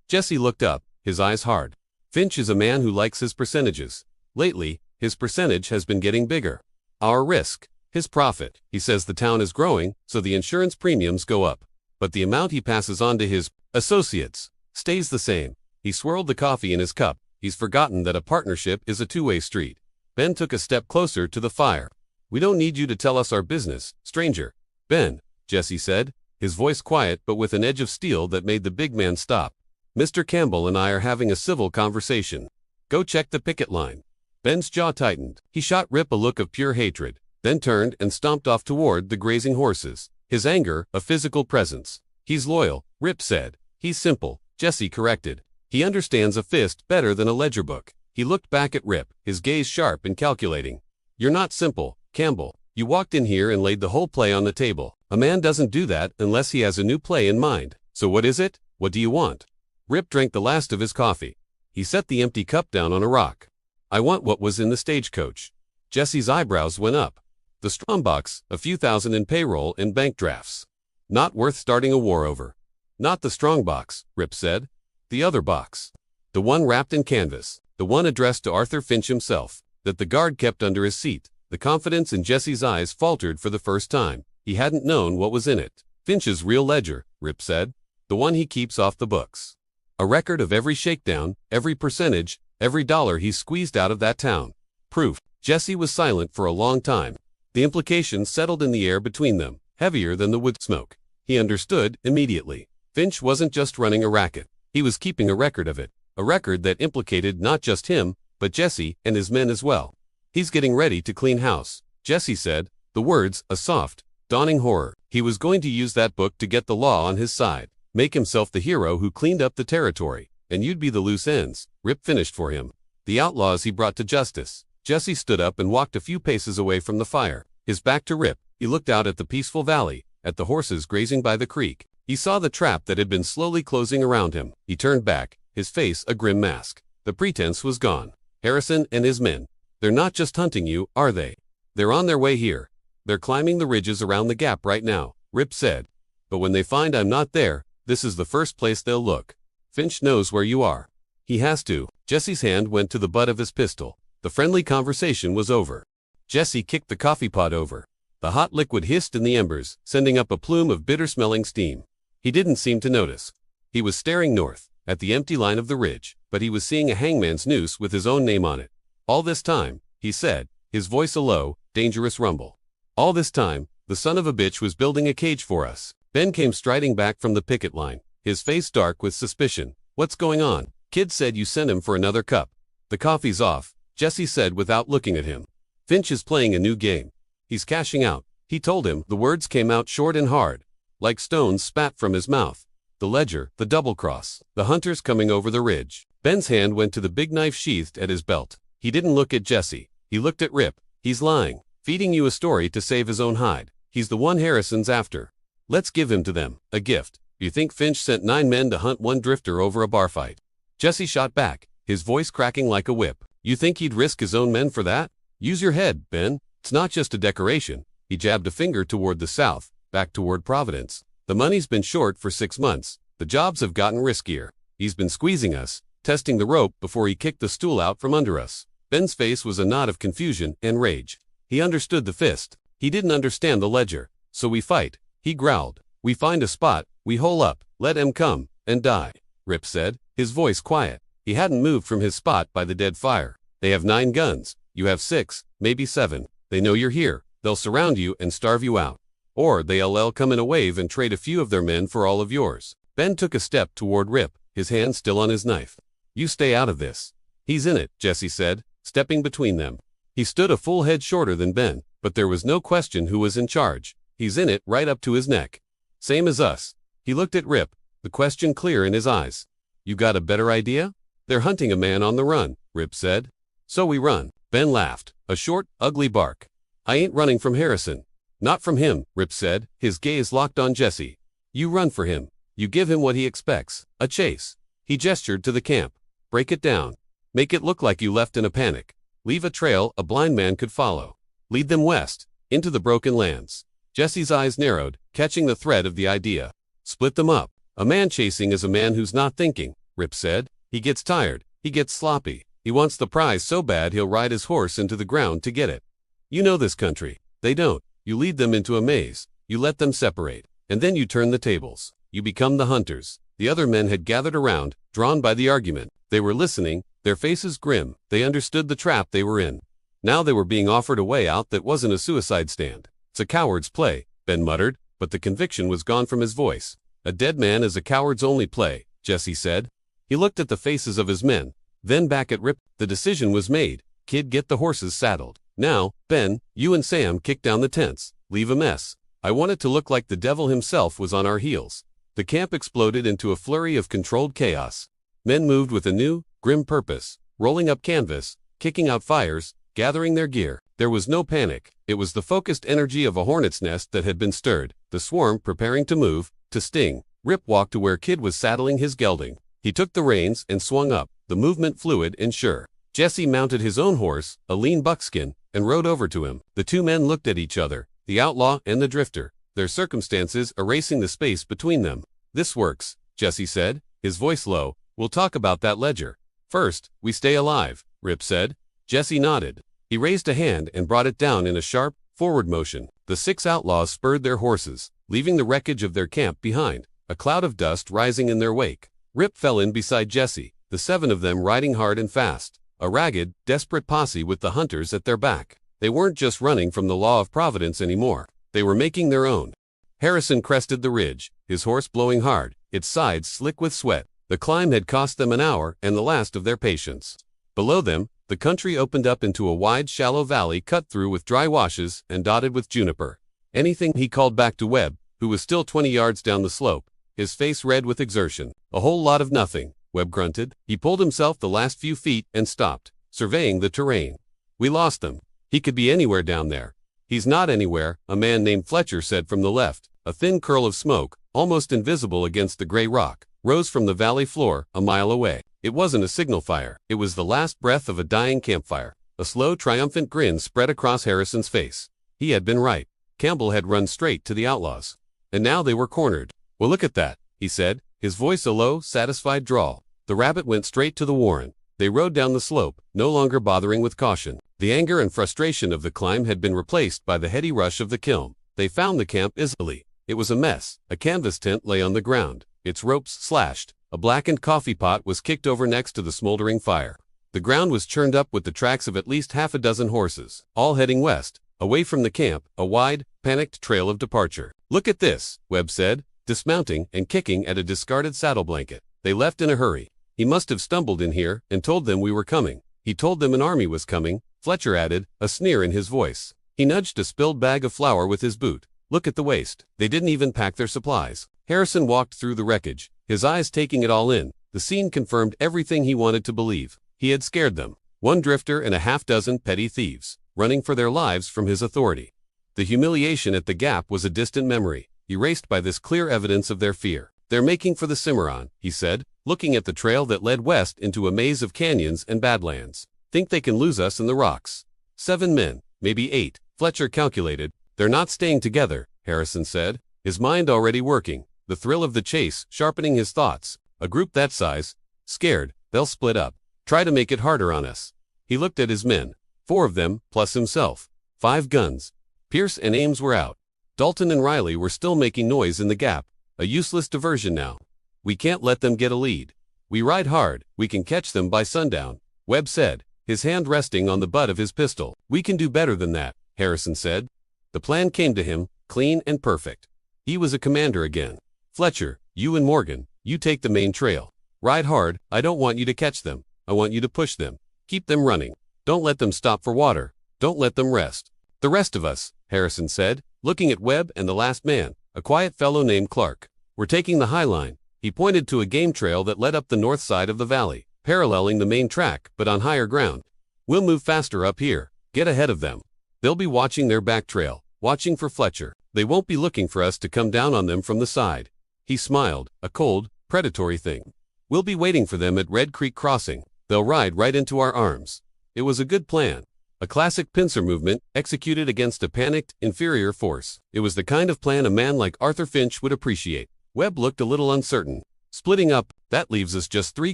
Jesse looked up, his eyes hard. "Finch is a man who likes his percentages. Lately, his percentage has been getting bigger. Our risk, his profit. He says the town is growing, so the insurance premiums go up. But the amount he passes on to his associates stays the same." He swirled the coffee in his cup. He's forgotten that a partnership is a two-way street. Ben took a step closer to the fire. "We don't need you to tell us our business, stranger." "Ben," Jesse said, his voice quiet but with an edge of steel that made the big man stop. "Mr. Campbell and I are having a civil conversation. Go check the picket line." Ben's jaw tightened. He shot Rip a look of pure hatred, then turned and stomped off toward the grazing horses, his anger a physical presence. "He's loyal," Rip said. "He's simple," Jesse corrected. "He understands a fist better than a ledger book." He looked back at Rip, his gaze sharp and calculating. "You're not simple," Campbell, you walked in here and laid the whole play on the table. A man doesn't do that unless he has a new play in mind. So what is it? What do you want? Rip drank the last of his coffee. He set the empty cup down on a rock. I want what was in the stagecoach. Jesse's eyebrows went up. The strong box, a few thousand in payroll and bank drafts. Not worth starting a war over. Not the strong box, Rip said. The other box. The one wrapped in canvas. The one addressed to Arthur Finch himself, that the guard kept under his seat. The confidence in Jesse's eyes faltered for the first time. He hadn't known what was in it. Finch's real ledger, Rip said. The one he keeps off the books. A record of every shakedown, every percentage, every dollar he's squeezed out of that town. Proof. Jesse was silent for a long time. The implications settled in the air between them, heavier than the wood smoke. He understood immediately. Finch wasn't just running a racket. He was keeping a record of it. A record that implicated not just him, but Jesse and his men as well. He's getting ready to clean house, Jesse said, the words a soft, dawning horror. He was going to use that book to get the law on his side, make himself the hero who cleaned up the territory, and you'd be the loose ends. Rip finished for him. The outlaws he brought to justice. Jesse stood up and walked a few paces away from the fire. His back to Rip, he looked out at the peaceful valley, at the horses grazing by the creek. He saw the trap that had been slowly closing around him. He turned back, his face a grim mask. The pretense was gone. Harrison and his men. They're not just hunting you, are they? They're on their way here. They're climbing the ridges around the gap right now, Rip said. But when they find I'm not there, this is the first place they'll look. Finch knows where you are. He has to. Jesse's hand went to the butt of his pistol. The friendly conversation was over. Jesse kicked the coffee pot over. The hot liquid hissed in the embers, sending up a plume of bitter-smelling steam. He didn't seem to notice. He was staring north, at the empty line of the ridge, but he was seeing a hangman's noose with his own name on it. All this time, he said, his voice a low, dangerous rumble. All this time, the son of a bitch was building a cage for us. Ben came striding back from the picket line, his face dark with suspicion. What's going on? Kid said you sent him for another cup. The coffee's off, Jesse said without looking at him. Finch is playing a new game. He's cashing out. He told him. The words came out short and hard, like stones spat from his mouth. The ledger, the double cross, the hunters coming over the ridge. Ben's hand went to the big knife sheathed at his belt. He didn't look at Jesse. He looked at Rip. He's lying, feeding you a story to save his own hide. He's the one Harrison's after. Let's give him to them, a gift. You think Finch sent 9 men to hunt one drifter over a bar fight? Jesse shot back, his voice cracking like a whip. You think he'd risk his own men for that? Use your head, Ben. It's not just a decoration. He jabbed a finger toward the south, back toward Providence. The money's been short for 6 months. The jobs have gotten riskier. He's been squeezing us, testing the rope before he kicked the stool out from under us. Ben's face was a knot of confusion and rage. He understood the fist. He didn't understand the ledger. So we fight, he growled. We find a spot, we hole up, let him come, and die, Rip said, his voice quiet. He hadn't moved from his spot by the dead fire. They have 9 guns. You have 6, maybe 7. They know you're here. They'll surround you and starve you out. Or they'll come in a wave and trade a few of their men for all of yours. Ben took a step toward Rip, his hand still on his knife. You stay out of this. He's in it, Jesse said, stepping between them. He stood a full head shorter than Ben, but there was no question who was in charge. He's in it right up to his neck. Same as us. He looked at Rip, the question clear in his eyes. You got a better idea? They're hunting a man on the run, Rip said. So we run. Ben laughed, a short, ugly bark. I ain't running from Harrison. Not from him, Rip said, his gaze locked on Jesse. You run for him. You give him what he expects, a chase. He gestured to the camp. Break it down. Make it look like you left in a panic. Leave a trail a blind man could follow. Lead them west, into the broken lands. Jesse's eyes narrowed, catching the thread of the idea. Split them up. A man chasing is a man who's not thinking, Rip said. He gets tired. He gets sloppy. He wants the prize so bad he'll ride his horse into the ground to get it. You know this country. They don't. You lead them into a maze. You let them separate. And then you turn the tables. You become the hunters. The other men had gathered around, drawn by the argument. They were listening, their faces grim. They understood the trap they were in. Now they were being offered a way out that wasn't a suicide stand. It's a coward's play, Ben muttered, but the conviction was gone from his voice. A dead man is a coward's only play, Jesse said. He looked at the faces of his men, then back at Rip. The decision was made. Kid, get the horses saddled. Now, Ben, you and Sam kick down the tents. Leave a mess. I want it to look like the devil himself was on our heels. The camp exploded into a flurry of controlled chaos. Men moved with a new, grim purpose, rolling up canvas, kicking out fires, gathering their gear. There was no panic. It was the focused energy of a hornet's nest that had been stirred, the swarm preparing to move, to sting. Rip walked to where Kid was saddling his gelding. He took the reins and swung up, the movement fluid and sure. Jesse mounted his own horse, a lean buckskin, and rode over to him. The two men looked at each other, the outlaw and the drifter, their circumstances erasing the space between them. "This works," Jesse said, his voice low. "We'll talk about that ledger. First, we stay alive," Rip said. Jesse nodded. He raised a hand and brought it down in a sharp, forward motion. The 6 outlaws spurred their horses, leaving the wreckage of their camp behind, a cloud of dust rising in their wake. Rip fell in beside Jesse, the 7 of them riding hard and fast, a ragged, desperate posse with the hunters at their back. They weren't just running from the law of Providence anymore. They were making their own. Harrison crested the ridge, his horse blowing hard, its sides slick with sweat. The climb had cost them an hour and the last of their patience. Below them, the country opened up into a wide, shallow valley cut through with dry washes and dotted with juniper. "Anything?" he called back to Webb, who was still 20 yards down the slope, his face red with exertion. "A whole lot of nothing," Webb grunted. He pulled himself the last few feet and stopped, surveying the terrain. "We lost them. He could be anywhere down there." "He's not anywhere," a man named Fletcher said from the left. A thin curl of smoke, almost invisible against the gray rock, rose from the valley floor a mile away. It wasn't a signal fire. It was the last breath of a dying campfire. A slow, triumphant grin spread across Harrison's face. He had been right. Campbell had run straight to the outlaws. And now they were cornered. "Well, look at that," he said, his voice a low, satisfied drawl. The rabbit went straight to the warren. They rode down the slope, no longer bothering with caution. The anger and frustration of the climb had been replaced by the heady rush of the kiln. They found the camp easily. It was a mess. A canvas tent lay on the ground, its ropes slashed. A blackened coffee pot was kicked over next to the smoldering fire. The ground was churned up with the tracks of at least half a dozen horses, all heading west, away from the camp, a wide, panicked trail of departure. "Look at this," Webb said, dismounting and kicking at a discarded saddle blanket. "They left in a hurry. He must have stumbled in here and told them we were coming. He told them an army was coming," Fletcher added, a sneer in his voice. He nudged a spilled bag of flour with his boot. "Look at the waste. They didn't even pack their supplies." Harrison walked through the wreckage, his eyes taking it all in. The scene confirmed everything he wanted to believe. He had scared them. 1 drifter and a half-dozen petty thieves, running for their lives from his authority. The humiliation at the gap was a distant memory, erased by this clear evidence of their fear. "They're making for the Cimarron," he said, looking at the trail that led west into a maze of canyons and badlands. "Think they can lose us in the rocks." 7 men, maybe 8, Fletcher calculated. "They're not staying together," Harrison said, his mind already working, the thrill of the chase sharpening his thoughts. "A group that size, scared, they'll split up. Try to make it harder on us." He looked at his men. 4 of them, plus himself. 5 guns. Pierce and Ames were out. Dalton and Riley were still making noise in the gap, a useless diversion now. "We can't let them get a lead. We ride hard, we can catch them by sundown," Webb said, his hand resting on the butt of his pistol. "We can do better than that," Harrison said. The plan came to him, clean and perfect. He was a commander again. "Fletcher, you and Morgan, you take the main trail. Ride hard. I don't want you to catch them. I want you to push them. Keep them running. Don't let them stop for water. Don't let them rest." "The rest of us," Harrison said, looking at Webb and the last man, a quiet fellow named Clark. "We're taking the high line." He pointed to a game trail that led up the north side of the valley, paralleling the main track but on higher ground. "We'll move faster up here. Get ahead of them. They'll be watching their back trail, watching for Fletcher. They won't be looking for us to come down on them from the side." He smiled, a cold, predatory thing. "We'll be waiting for them at Red Creek Crossing. They'll ride right into our arms." It was a good plan. A classic pincer movement, executed against a panicked, inferior force. It was the kind of plan a man like Arthur Finch would appreciate. Webb looked a little uncertain. "Splitting up, that leaves us just 3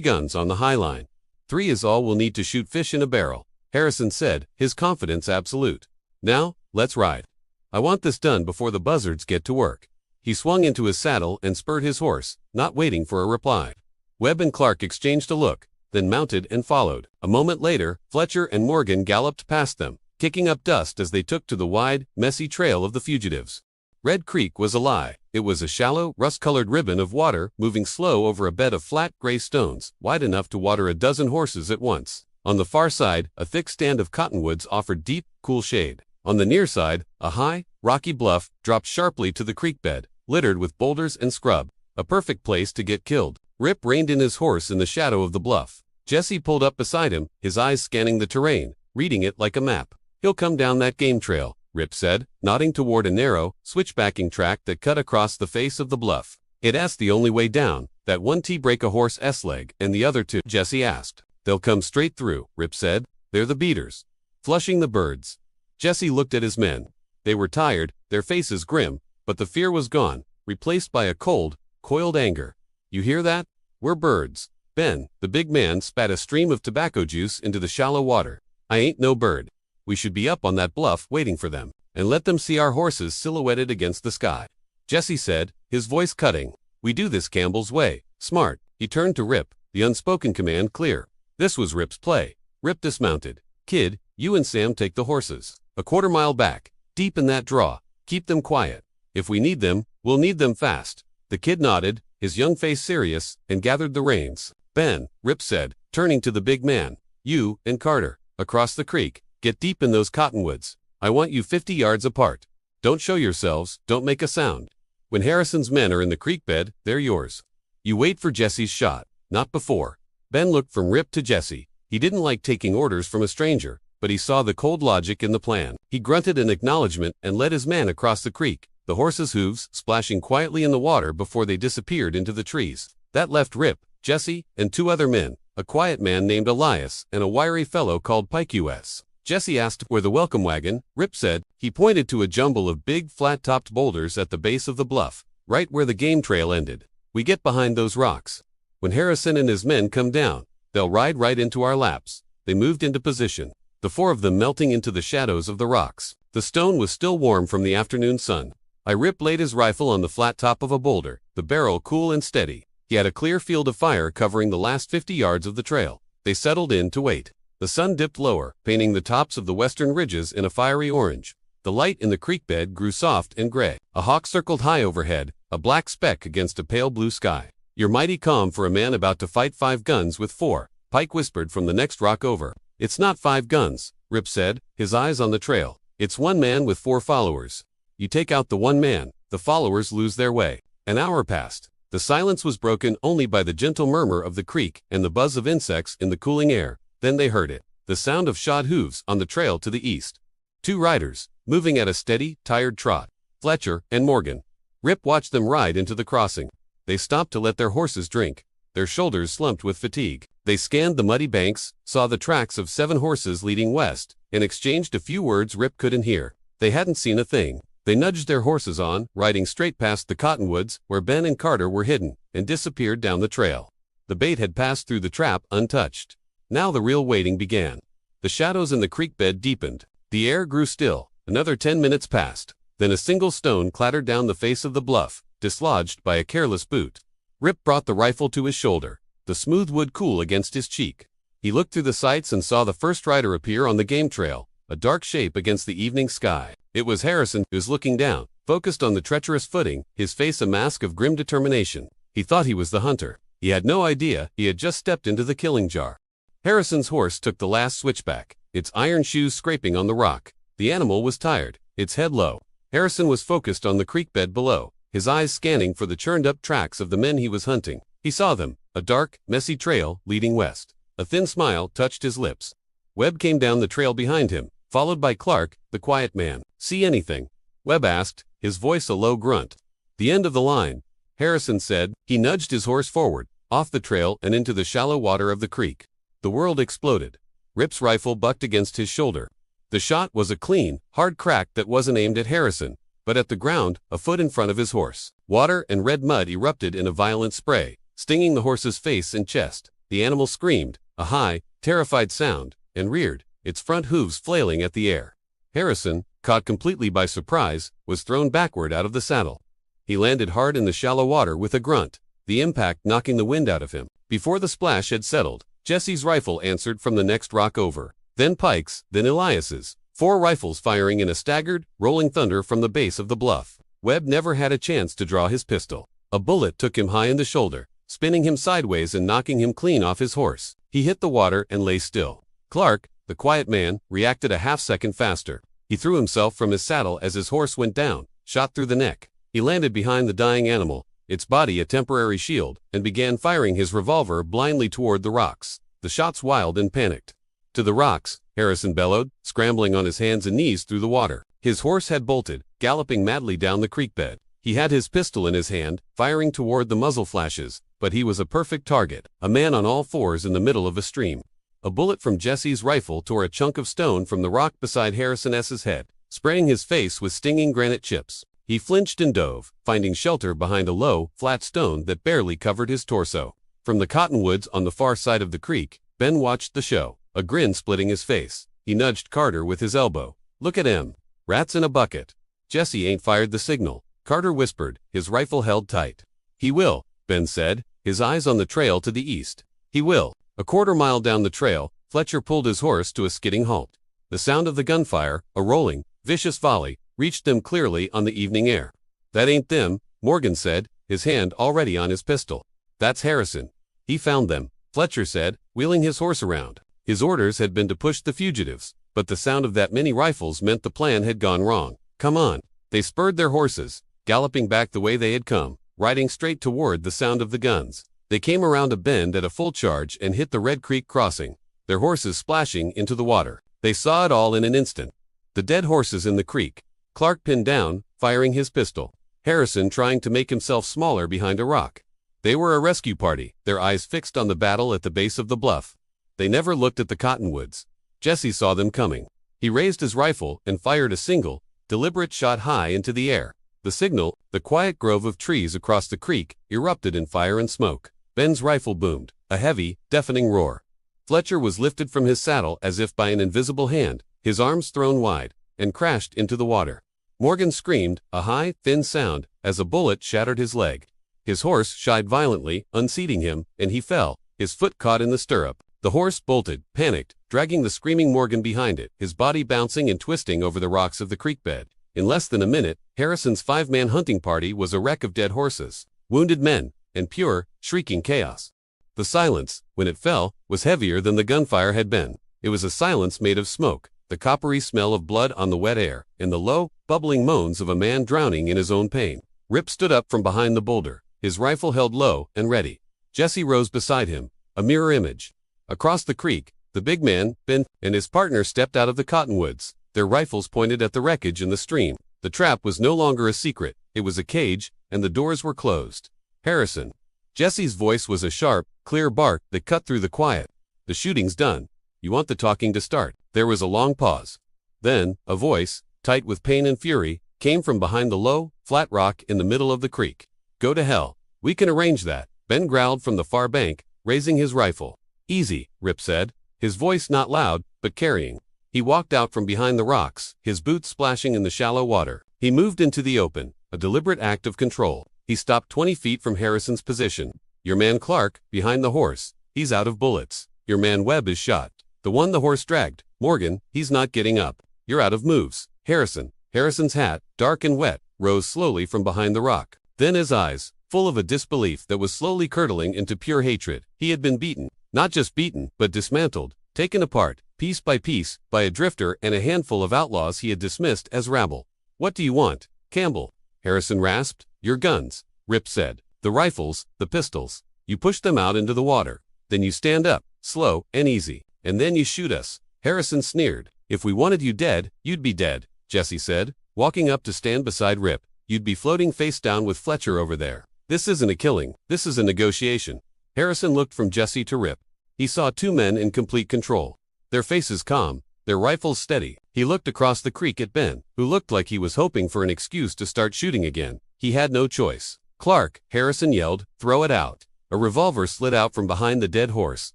guns on the high line." "3 is all we'll need to shoot fish in a barrel," Harrison said, his confidence absolute. "Now, let's ride. I want this done before the buzzards get to work." He swung into his saddle and spurred his horse, not waiting for a reply. Webb and Clark exchanged a look, then mounted and followed. A moment later, Fletcher and Morgan galloped past them, kicking up dust as they took to the wide, messy trail of the fugitives. Red Creek was a lie. It was a shallow, rust-colored ribbon of water moving slow over a bed of flat, gray stones, wide enough to water a dozen horses at once. On the far side, a thick stand of cottonwoods offered deep, cool shade. On the near side, a high, rocky bluff dropped sharply to the creek bed, littered with boulders and scrub. A perfect place to get killed. Rip reined in his horse in the shadow of the bluff. Jesse pulled up beside him, his eyes scanning the terrain, reading it like a map. He'll come down that game trail, Rip said, nodding toward a narrow, switchbacking track that cut across the face of the bluff. That's the only way down. That one T break a horse's leg and the other two, Jesse asked. They'll come straight through, Rip said. They're the beaters. Flushing the birds. Jesse looked at his men. They were tired, their faces grim, but the fear was gone, replaced by a cold, coiled anger. You hear that? We're birds. Ben, the big man, spat a stream of tobacco juice into the shallow water. I ain't no bird. We should be up on that bluff waiting for them, and let them see our horses silhouetted against the sky. Jesse said, his voice cutting. We do this Campbell's way. Smart. He turned to Rip, the unspoken command clear. This was Rip's play. Rip dismounted. Kid, you and Sam take the horses. A quarter-mile back, deep in that draw. Keep them quiet. If we need them, we'll need them fast. The kid nodded, his young face serious, and gathered the reins. Ben, Rip said, turning to the big man. You and Carter, across the creek, get deep in those cottonwoods. I want you 50 yards apart. Don't show yourselves, don't make a sound. When Harrison's men are in the creek bed, they're yours. You wait for Jesse's shot, not before. Ben looked from Rip to Jesse. He didn't like taking orders from a stranger, but he saw the cold logic in the plan. He grunted an acknowledgement and led his man across the creek, the horses' hooves splashing quietly in the water before they disappeared into the trees. That left Rip, Jesse, and 2 other men, a quiet man named Elias and a wiry fellow called Pike U.S. Jesse asked where the welcome wagon. Rip said. He pointed to a jumble of big flat-topped boulders at the base of the bluff, right where the game trail ended. We get behind those rocks. When Harrison and his men come down, they'll ride right into our laps. They moved into position, the 4 of them melting into the shadows of the rocks. The stone was still warm from the afternoon sun. Rip laid his rifle on the flat top of a boulder, the barrel cool and steady. He had a clear field of fire covering the last 50 yards of the trail. They settled in to wait. The sun dipped lower, painting the tops of the western ridges in a fiery orange. The light in the creek bed grew soft and gray. A hawk circled high overhead, a black speck against a pale blue sky. You're mighty calm for a man about to fight 5 guns with 4, Pike whispered from the next rock over. It's not 5 guns, Rip said, his eyes on the trail. It's 1 man with 4 followers. You take out the 1 man, the followers lose their way. An hour passed. The silence was broken only by the gentle murmur of the creek and the buzz of insects in the cooling air. Then they heard it, the sound of shod hooves on the trail to the east. 2 riders, moving at a steady, tired trot. Fletcher and Morgan. Rip watched them ride into the crossing. They stopped to let their horses drink. Their shoulders slumped with fatigue. They scanned the muddy banks, saw the tracks of 7 horses leading west, and exchanged a few words Rip couldn't hear. They hadn't seen a thing. They nudged their horses on, riding straight past the cottonwoods where Ben and Carter were hidden, and disappeared down the trail. The bait had passed through the trap untouched. Now the real waiting began. The shadows in the creek bed deepened. The air grew still. Another 10 minutes passed. Then a single stone clattered down the face of the bluff, dislodged by a careless boot. Rip brought the rifle to his shoulder, the smooth wood cool against his cheek. He looked through the sights and saw the first rider appear on the game trail, a dark shape against the evening sky. It was Harrison, who was looking down, focused on the treacherous footing, his face a mask of grim determination. He thought he was the hunter. He had no idea he had just stepped into the killing jar. Harrison's horse took the last switchback, its iron shoes scraping on the rock. The animal was tired, its head low. Harrison was focused on the creek bed below, his eyes scanning for the churned-up tracks of the men he was hunting. He saw them, a dark, messy trail leading west. A thin smile touched his lips. Webb came down the trail behind him, followed by Clark, the quiet man. See anything? Webb asked, his voice a low grunt. The end of the line, Harrison said. He nudged his horse forward, off the trail and into the shallow water of the creek. The world exploded. Rip's rifle bucked against his shoulder. The shot was a clean, hard crack that wasn't aimed at Harrison, but at the ground, a foot in front of his horse. Water and red mud erupted in a violent spray, stinging the horse's face and chest. The animal screamed, a high, terrified sound, and reared, its front hooves flailing at the air. Harrison, caught completely by surprise, was thrown backward out of the saddle. He landed hard in the shallow water with a grunt, the impact knocking the wind out of him. Before the splash had settled, Jesse's rifle answered from the next rock over. Then Pike's, then Elias's. 4 rifles firing in a staggered, rolling thunder from the base of the bluff. Webb never had a chance to draw his pistol. A bullet took him high in the shoulder, spinning him sideways and knocking him clean off his horse. He hit the water and lay still. Clark, the quiet man, reacted a half-second faster. He threw himself from his saddle as his horse went down, shot through the neck. He landed behind the dying animal, its body a temporary shield, and began firing his revolver blindly toward the rocks. The shots wild and panicked. To the rocks, Harrison bellowed, scrambling on his hands and knees through the water. His horse had bolted, galloping madly down the creek bed. He had his pistol in his hand, firing toward the muzzle flashes, but he was a perfect target, a man on all fours in the middle of a stream. A bullet from Jesse's rifle tore a chunk of stone from the rock beside Harrison's head, spraying his face with stinging granite chips. He flinched and dove, finding shelter behind a low, flat stone that barely covered his torso. From the cottonwoods on the far side of the creek, Ben watched the show, a grin splitting his face. He nudged Carter with his elbow. "Look at him. Rats in a bucket." "Jesse ain't fired the signal," Carter whispered, his rifle held tight. "He will," Ben said, his eyes on the trail to the east. "He will." A quarter-mile down the trail, Fletcher pulled his horse to a skidding halt. The sound of the gunfire, a rolling, vicious volley, reached them clearly on the evening air. "That ain't them," Morgan said, his hand already on his pistol. "That's Harrison. He found them," Fletcher said, wheeling his horse around. His orders had been to push the fugitives, but the sound of that many rifles meant the plan had gone wrong. "Come on." They spurred their horses, galloping back the way they had come, riding straight toward the sound of the guns. They came around a bend at a full charge and hit the Red Creek crossing, their horses splashing into the water. They saw it all in an instant. The dead horses in the creek, Clark pinned down, firing his pistol, Harrison trying to make himself smaller behind a rock. They were a rescue party, their eyes fixed on the battle at the base of the bluff. They never looked at the cottonwoods. Jesse saw them coming. He raised his rifle and fired a single, deliberate shot high into the air. The signal, the quiet grove of trees across the creek, erupted in fire and smoke. Ben's rifle boomed, a heavy, deafening roar. Fletcher was lifted from his saddle as if by an invisible hand, his arms thrown wide, and crashed into the water. Morgan screamed, a high, thin sound, as a bullet shattered his leg. His horse shied violently, unseating him, and he fell, his foot caught in the stirrup. The horse bolted, panicked, dragging the screaming Morgan behind it, his body bouncing and twisting over the rocks of the creek bed. In less than a minute, Harrison's 5-man hunting party was a wreck of dead horses, wounded men, and pure, shrieking chaos. The silence, when it fell, was heavier than the gunfire had been. It was a silence made of smoke, the coppery smell of blood on the wet air, and the low, bubbling moans of a man drowning in his own pain. Rip stood up from behind the boulder, his rifle held low and ready. Jesse rose beside him, a mirror image. Across the creek, the big man, Ben, and his partner stepped out of the cottonwoods, their rifles pointed at the wreckage in the stream. The trap was no longer a secret, it was a cage, and the doors were closed. "Harrison." Jesse's voice was a sharp, clear bark that cut through the quiet. "The shooting's done. You want the talking to start." There was a long pause. Then, a voice, tight with pain and fury, came from behind the low, flat rock in the middle of the creek. "Go to hell. We can arrange that," Ben growled from the far bank, raising his rifle. "Easy," Rip said, his voice not loud, but carrying. He walked out from behind the rocks, his boots splashing in the shallow water. He moved into the open, a deliberate act of control. He stopped 20 feet from Harrison's position. "Your man Clark, behind the horse, he's out of bullets. Your man Webb is shot. The one the horse dragged, Morgan, he's not getting up. You're out of moves." Harrison's hat, dark and wet, rose slowly from behind the rock. Then his eyes, full of a disbelief that was slowly curdling into pure hatred. He had been beaten. Not just beaten, but dismantled, taken apart, piece by piece, by a drifter and a handful of outlaws he had dismissed as rabble. "What do you want, Campbell?" Harrison rasped. "Your guns," Rip said. "The rifles, the pistols. You push them out into the water. Then you stand up, slow and easy, and then you shoot us." Harrison sneered. "If we wanted you dead, you'd be dead," Jesse said, walking up to stand beside Rip. "You'd be floating face down with Fletcher over there. This isn't a killing, this is a negotiation." Harrison looked from Jesse to Rip. He saw two men in complete control, their faces calm, their rifles steady. He looked across the creek at Ben, who looked like he was hoping for an excuse to start shooting again. He had no choice. "Clark," Harrison yelled, "throw it out." A revolver slid out from behind the dead horse,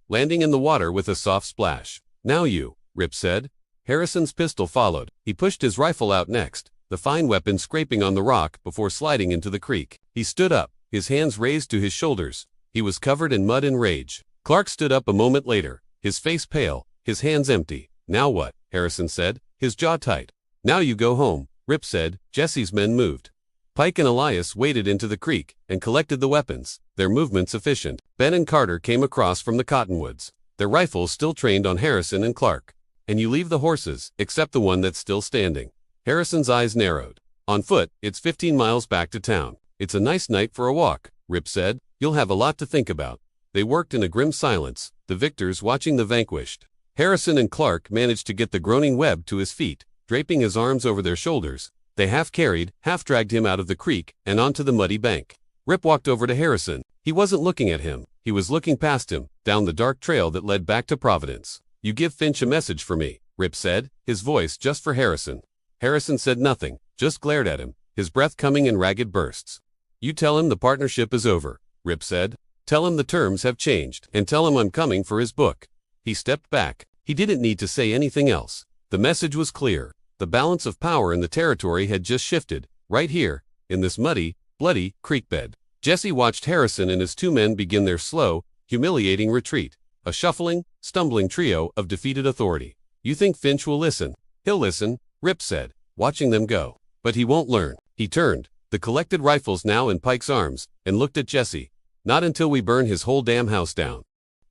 landing in the water with a soft splash. "Now you," Rip said. Harrison's pistol followed. He pushed his rifle out next, the fine weapon scraping on the rock before sliding into the creek. He stood up, his hands raised to his shoulders. He was covered in mud and rage. Clark stood up a moment later, his face pale, his hands empty. "Now what?" Harrison said, his jaw tight. "Now you go home," Rip said. Jesse's men moved. Pike and Elias waded into the creek and collected the weapons, their movements efficient. Ben and Carter came across from the cottonwoods, their rifles still trained on Harrison and Clark. "And you leave the horses, except the one that's still standing." Harrison's eyes narrowed. "On foot, it's 15 miles back to town. It's a nice night for a walk," Rip said. "You'll have a lot to think about." They worked in a grim silence, the victors watching the vanquished. Harrison and Clark managed to get the groaning Webb to his feet, draping his arms over their shoulders. They half carried, half dragged him out of the creek and onto the muddy bank. Rip walked over to Harrison. He wasn't looking at him. He was looking past him, down the dark trail that led back to Providence. "You give Finch a message for me," Rip said, his voice just for Harrison. Harrison said nothing, just glared at him, his breath coming in ragged bursts. "You tell him the partnership is over," Rip said. "Tell him the terms have changed, and tell him I'm coming for his book." He stepped back. He didn't need to say anything else. The message was clear. The balance of power in the territory had just shifted, right here, in this muddy, bloody creek bed. Jesse watched Harrison and his two men begin their slow, humiliating retreat, a shuffling, stumbling trio of defeated authority. "You think Finch will listen?" "He'll listen," Rip said, watching them go. "But he won't learn." He turned, the collected rifles now in Pike's arms, and looked at Jesse. "Not until we burn his whole damn house down."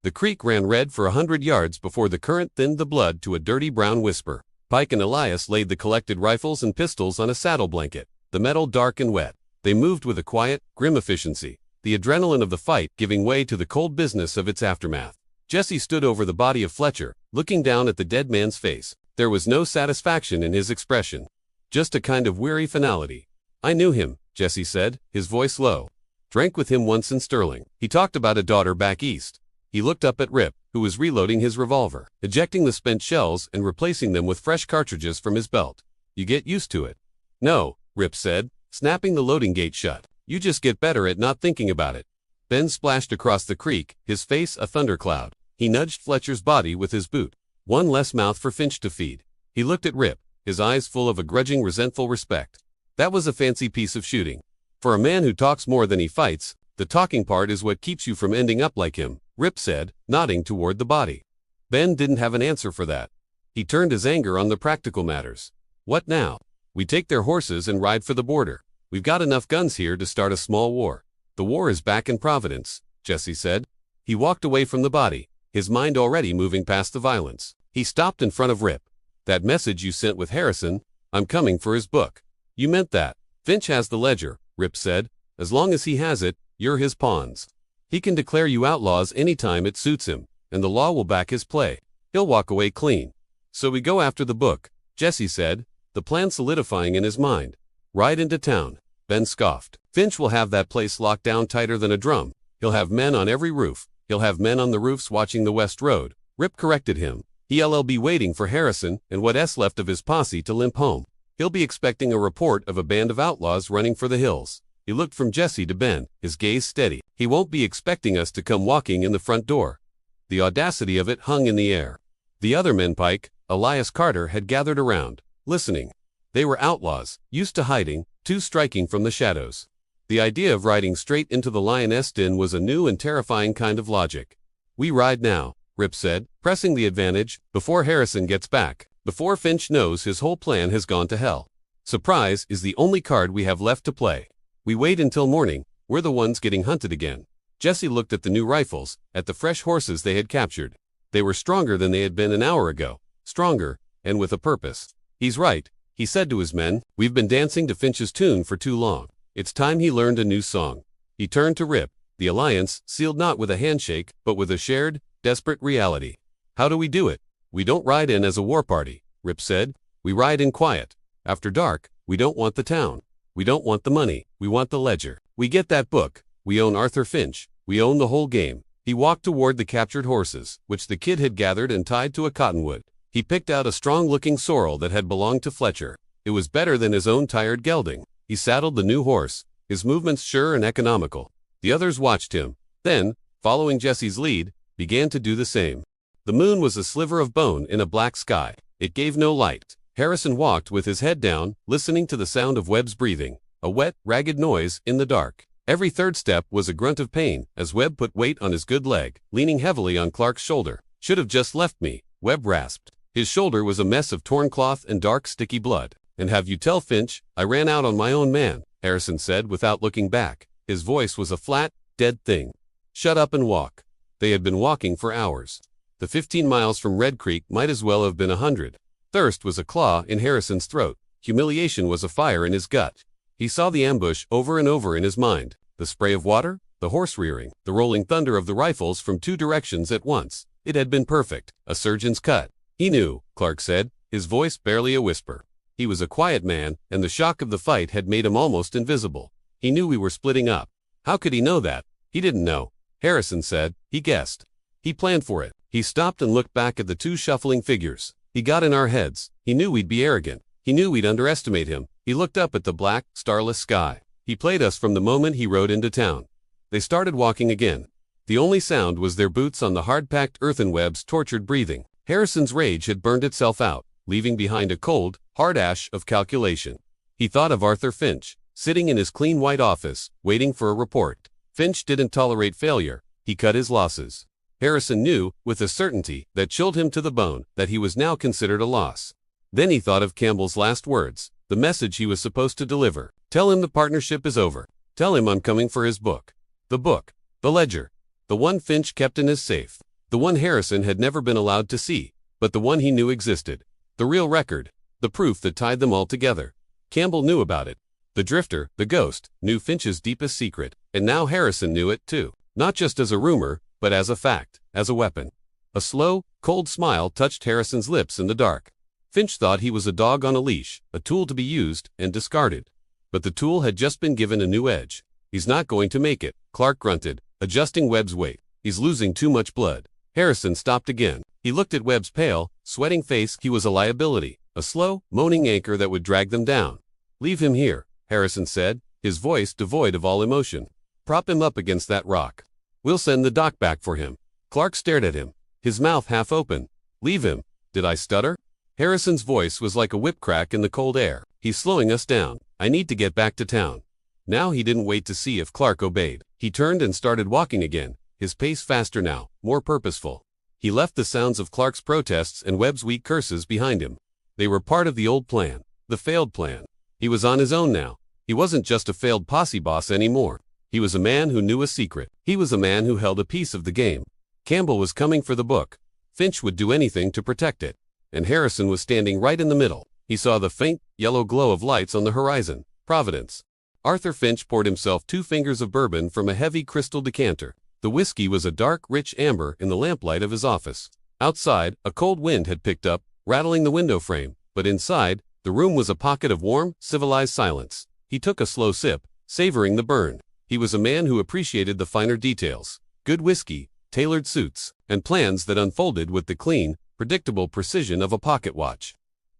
The creek ran red for 100 yards before the current thinned the blood to a dirty brown whisper. Pike and Elias laid the collected rifles and pistols on a saddle blanket, the metal dark and wet. They moved with a quiet, grim efficiency, the adrenaline of the fight giving way to the cold business of its aftermath. Jesse stood over the body of Fletcher, looking down at the dead man's face. There was no satisfaction in his expression, just a kind of weary finality. "I knew him," Jesse said, his voice low. "Drank with him once in Sterling. He talked about a daughter back east." He looked up at Rip, who was reloading his revolver, ejecting the spent shells and replacing them with fresh cartridges from his belt. "You get used to it." "No," Rip said, snapping the loading gate shut. "You just get better at not thinking about it." Ben splashed across the creek, his face a thundercloud. He nudged Fletcher's body with his boot. One less mouth for Finch to feed. He looked at Rip, his eyes full of a grudging, resentful respect. "That was a fancy piece of shooting. For a man who talks more than he fights, the talking part is what keeps you from ending up like him," Rip said, nodding toward the body. Ben didn't have an answer for that. He turned his anger on the practical matters. "What now?" "We take their horses and ride for the border. We've got enough guns here to start a small war." "The war is back in Providence," Jesse said. He walked away from the body, his mind already moving past the violence. He stopped in front of Rip. "That message you sent with Harrison, I'm coming for his book. You meant that?" "Finch has the ledger," Rip said. "As long as he has it, you're his pawns. He can declare you outlaws anytime it suits him, and the law will back his play. He'll walk away clean." "So we go after the book," Jesse said, the plan solidifying in his mind. "Ride into town," Ben scoffed. "Finch will have that place locked down tighter than a drum. He'll have men on every roof. He'll have men on the roofs watching the West Road." Rip corrected him. "He'll be waiting for Harrison and what's left of his posse to limp home. He'll be expecting a report of a band of outlaws running for the hills." He looked from Jesse to Ben, his gaze steady. "He won't be expecting us to come walking in the front door." The audacity of it hung in the air. The other men, Pike, Elias Carter, had gathered around, listening. They were outlaws, used to hiding, too striking from the shadows. The idea of riding straight into the lioness den was a new and terrifying kind of logic. "We ride now," Rip said, pressing the advantage, "before Harrison gets back, before Finch knows his whole plan has gone to hell. Surprise is the only card we have left to play. We wait until morning, we're the ones getting hunted again." Jesse looked at the new rifles, at the fresh horses they had captured. They were stronger than they had been an hour ago, stronger, and with a purpose. "He's right," he said to his men. "We've been dancing to Finch's tune for too long. It's time he learned a new song." He turned to Rip, the alliance sealed not with a handshake, but with a shared, desperate reality. "How do we do it?" "We don't ride in as a war party," Rip said. "We ride in quiet. After dark, we don't want the town. We don't want the money, we want the ledger. We get that book, we own Arthur Finch, we own the whole game." He walked toward the captured horses, which the kid had gathered and tied to a cottonwood. He picked out a strong-looking sorrel that had belonged to Fletcher. It was better than his own tired gelding. He saddled the new horse, his movements sure and economical. The others watched him, then, following Jesse's lead, began to do the same. The moon was a sliver of bone in a black sky. It gave no light. Harrison walked with his head down, listening to the sound of Webb's breathing, a wet, ragged noise in the dark. Every third step was a grunt of pain as Webb put weight on his good leg, leaning heavily on Clark's shoulder. "Should have just left me," Webb rasped. His shoulder was a mess of torn cloth and dark, sticky blood. "And have you tell Finch, I ran out on my own man," Harrison said without looking back. His voice was a flat, dead thing. "Shut up and walk." They had been walking for hours. The 15 miles from Red Creek might as well have been 100. Thirst was a claw in Harrison's throat. Humiliation was a fire in his gut. He saw the ambush over and over in his mind. The spray of water, the horse rearing, the rolling thunder of the rifles from two directions at once. It had been perfect, a surgeon's cut. He knew, Clark said, his voice barely a whisper. He was a quiet man, and the shock of the fight had made him almost invisible. He knew we were splitting up. How could he know that? He didn't know. Harrison said. He guessed. He planned for it. He stopped and looked back at the two shuffling figures. He got in our heads. He knew we'd be arrogant. He knew we'd underestimate him. He looked up at the black, starless sky. He played us from the moment he rode into town. They started walking again. The only sound was their boots on the hard-packed earthenweb's tortured breathing. Harrison's rage had burned itself out, leaving behind a cold, hard ash of calculation. He thought of Arthur Finch, sitting in his clean white office, waiting for a report. Finch didn't tolerate failure. He cut his losses. Harrison knew, with a certainty that chilled him to the bone, that he was now considered a loss. Then he thought of Campbell's last words, the message he was supposed to deliver. Tell him the partnership is over. Tell him I'm coming for his book. The book. The ledger. The one Finch kept in his safe. The one Harrison had never been allowed to see, but the one he knew existed. The real record. The proof that tied them all together. Campbell knew about it. The drifter, the ghost, knew Finch's deepest secret, and now Harrison knew it too. Not just as a rumor, but as a fact, as a weapon. A slow, cold smile touched Harrison's lips in the dark. Finch thought he was a dog on a leash, a tool to be used and discarded. But the tool had just been given a new edge. He's not going to make it, Clark grunted, adjusting Webb's weight. He's losing too much blood. Harrison stopped again. He looked at Webb's pale, sweating face. He was a liability, a slow, moaning anchor that would drag them down. Leave him here, Harrison said, his voice devoid of all emotion. Prop him up against that rock. We'll send the doc back for him. Clark stared at him, his mouth half open. Leave him. Did I stutter? Harrison's voice was like a whip crack in the cold air. He's slowing us down. I need to get back to town. Now he didn't wait to see if Clark obeyed. He turned and started walking again, his pace faster now, more purposeful. He left the sounds of Clark's protests and Webb's weak curses behind him. They were part of the old plan, the failed plan. He was on his own now. He wasn't just a failed posse boss anymore. He was a man who knew a secret. He was a man who held a piece of the game. Campbell was coming for the book. Finch would do anything to protect it. And Harrison was standing right in the middle. He saw the faint, yellow glow of lights on the horizon. Providence. Arthur Finch poured himself 2 fingers of bourbon from a heavy crystal decanter. The whiskey was a dark, rich amber in the lamplight of his office. Outside, a cold wind had picked up, rattling the window frame, but inside, the room was a pocket of warm, civilized silence. He took a slow sip, savoring the burn. He was a man who appreciated the finer details. Good whiskey, tailored suits, and plans that unfolded with the clean, predictable precision of a pocket watch.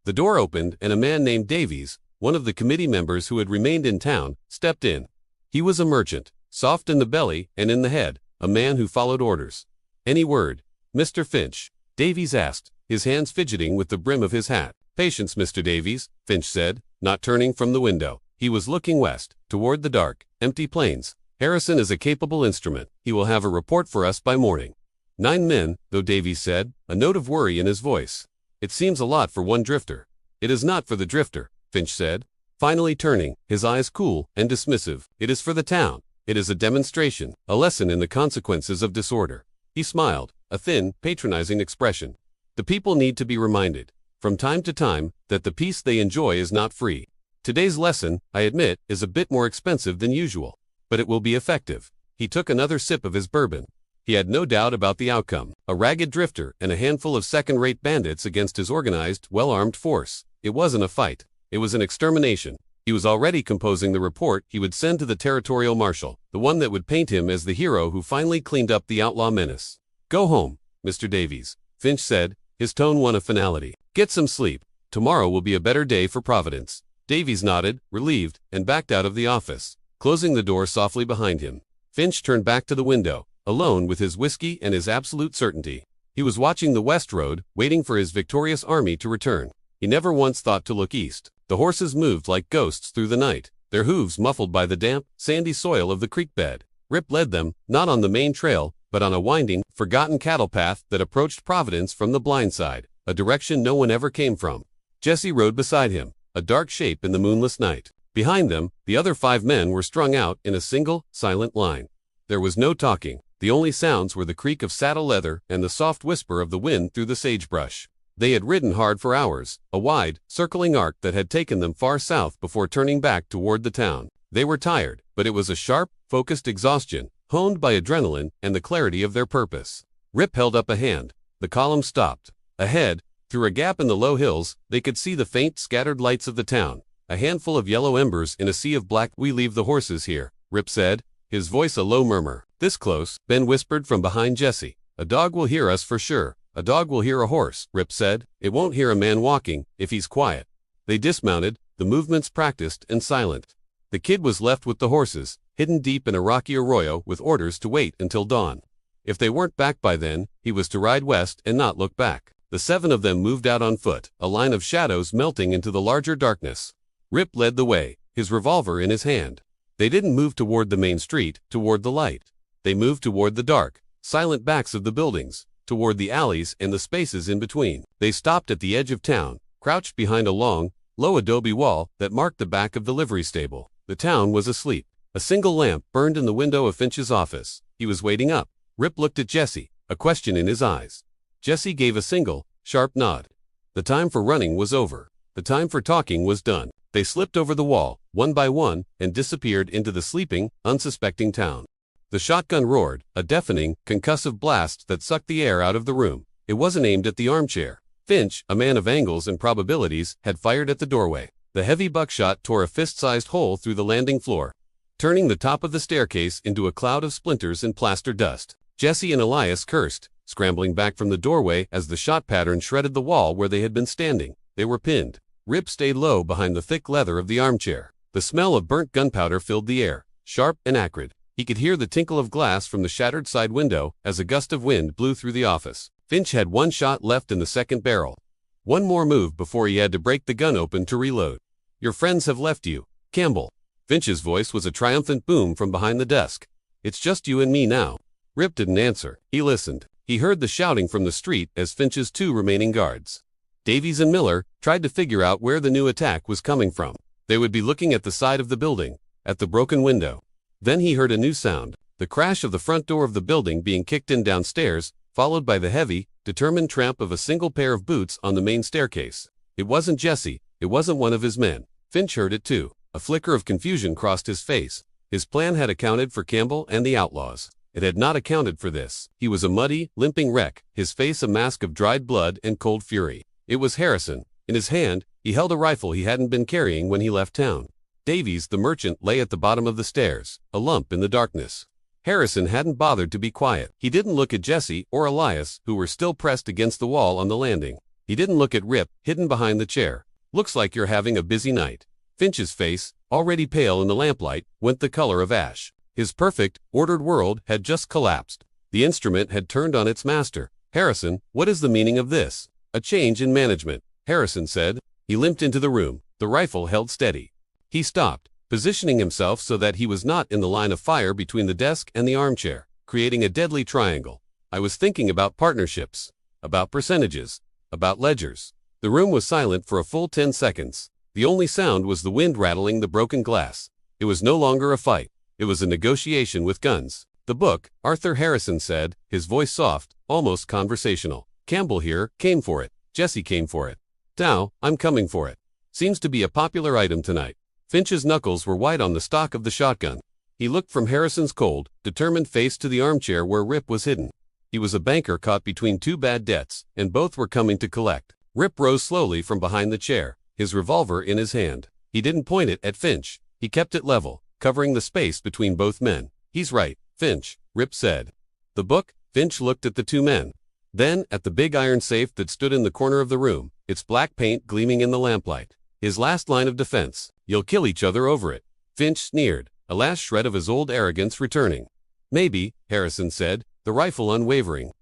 The door opened and a man named Davies, one of the committee members who had remained in town, stepped in. He was a merchant, soft in the belly and in the head, a man who followed orders. Any word, Mr. Finch? Davies asked, his hands fidgeting with the brim of his hat. Patience, Mr. Davies, Finch said, not turning from the window. He was looking west, toward the dark, empty plains. Harrison is a capable instrument. He will have a report for us by morning. 9 men, though, Davies said, a note of worry in his voice. It seems a lot for one drifter. It is not for the drifter, Finch said, finally turning, his eyes cool and dismissive. It is for the town. It is a demonstration, a lesson in the consequences of disorder. He smiled, a thin, patronizing expression. The people need to be reminded, from time to time, that the peace they enjoy is not free. Today's lesson, I admit, is a bit more expensive than usual, but it will be effective. He took another sip of his bourbon. He had no doubt about the outcome. A ragged drifter and a handful of second-rate bandits against his organized, well-armed force. It wasn't a fight. It was an extermination. He was already composing the report he would send to the territorial marshal, the one that would paint him as the hero who finally cleaned up the outlaw menace. Go home, Mr. Davies, Finch said, his tone one of finality. Get some sleep. Tomorrow will be a better day for Providence. Davies nodded, relieved, and backed out of the office, closing the door softly behind him. Finch turned back to the window, alone with his whiskey and his absolute certainty. He was watching the west road, waiting for his victorious army to return. He never once thought to look east. The horses moved like ghosts through the night, their hooves muffled by the damp, sandy soil of the creek bed. Rip led them, not on the main trail, but on a winding, forgotten cattle path that approached Providence from the blind side, a direction no one ever came from. Jesse rode beside him, a dark shape in the moonless night. Behind them, the other 5 men were strung out in a single, silent line. There was no talking. The only sounds were the creak of saddle leather and the soft whisper of the wind through the sagebrush. They had ridden hard for hours, a wide, circling arc that had taken them far south before turning back toward the town. They were tired, but it was a sharp, focused exhaustion, honed by adrenaline and the clarity of their purpose. Rip held up a hand. The column stopped. Ahead, through a gap in the low hills, they could see the faint, scattered lights of the town. A handful of yellow embers in a sea of black. "We leave the horses here," Rip said, his voice a low murmur. "This close," Ben whispered from behind Jesse. "A dog will hear us for sure." "A dog will hear a horse," Rip said. "It won't hear a man walking, if he's quiet." They dismounted, the movements practiced and silent. The kid was left with the horses, hidden deep in a rocky arroyo with orders to wait until dawn. If they weren't back by then, he was to ride west and not look back. The 7 of them moved out on foot, a line of shadows melting into the larger darkness. Rip led the way, his revolver in his hand. They didn't move toward the main street, toward the light. They moved toward the dark, silent backs of the buildings, toward the alleys and the spaces in between. They stopped at the edge of town, crouched behind a long, low adobe wall that marked the back of the livery stable. The town was asleep. A single lamp burned in the window of Finch's office. He was waiting up. Rip looked at Jesse, a question in his eyes. Jesse gave a single, sharp nod. The time for running was over. The time for talking was done. They slipped over the wall, one by one, and disappeared into the sleeping, unsuspecting town. The shotgun roared, a deafening, concussive blast that sucked the air out of the room. It wasn't aimed at the armchair. Finch, a man of angles and probabilities, had fired at the doorway. The heavy buckshot tore a fist-sized hole through the landing floor, turning the top of the staircase into a cloud of splinters and plaster dust. Jesse and Elias cursed, scrambling back from the doorway as the shot pattern shredded the wall where they had been standing. They were pinned. Rip stayed low behind the thick leather of the armchair. The smell of burnt gunpowder filled the air, sharp and acrid. He could hear the tinkle of glass from the shattered side window as a gust of wind blew through the office. Finch had 1 shot left in the second barrel. One more move before he had to break the gun open to reload. "Your friends have left you, Campbell." Finch's voice was a triumphant boom from behind the desk. "It's just you and me now." Rip didn't answer. He listened. He heard the shouting from the street as Finch's 2 remaining guards, Davies and Miller, tried to figure out where the new attack was coming from. They would be looking at the side of the building, at the broken window. Then he heard a new sound, the crash of the front door of the building being kicked in downstairs, followed by the heavy, determined tramp of a single pair of boots on the main staircase. It wasn't Jesse, it wasn't one of his men. Finch heard it too. A flicker of confusion crossed his face. His plan had accounted for Campbell and the outlaws. It had not accounted for this. He was a muddy, limping wreck, his face a mask of dried blood and cold fury. It was Harrison. In his hand, he held a rifle he hadn't been carrying when he left town. Davies, the merchant, lay at the bottom of the stairs, a lump in the darkness. Harrison hadn't bothered to be quiet. He didn't look at Jesse or Elias, who were still pressed against the wall on the landing. He didn't look at Rip, hidden behind the chair. "Looks like you're having a busy night." Finch's face, already pale in the lamplight, went the color of ash. His perfect, ordered world had just collapsed. The instrument had turned on its master. "Harrison, what is the meaning of this?" "A change in management," Harrison said. He limped into the room, the rifle held steady. He stopped, positioning himself so that he was not in the line of fire between the desk and the armchair, creating a deadly triangle. "I was thinking about partnerships, about percentages, about ledgers." The room was silent for a full 10 seconds. The only sound was the wind rattling the broken glass. It was no longer a fight. It was a negotiation with guns. "The book," Arthur Harrison said, his voice soft, almost conversational. "Campbell here came for it. Jesse came for it. Now, I'm coming for it. Seems to be a popular item tonight." Finch's knuckles were white on the stock of the shotgun. He looked from Harrison's cold, determined face to the armchair where Rip was hidden. He was a banker caught between 2 bad debts, and both were coming to collect. Rip rose slowly from behind the chair, his revolver in his hand. He didn't point it at Finch. He kept it level, covering the space between both men. "He's right, Finch," Rip said. "The book?" Finch looked at the 2 men. Then, at the big iron safe that stood in the corner of the room, its black paint gleaming in the lamplight. His last line of defense. "You'll kill each other over it." Finch sneered, a last shred of his old arrogance returning. "Maybe," Harrison said, the rifle unwavering.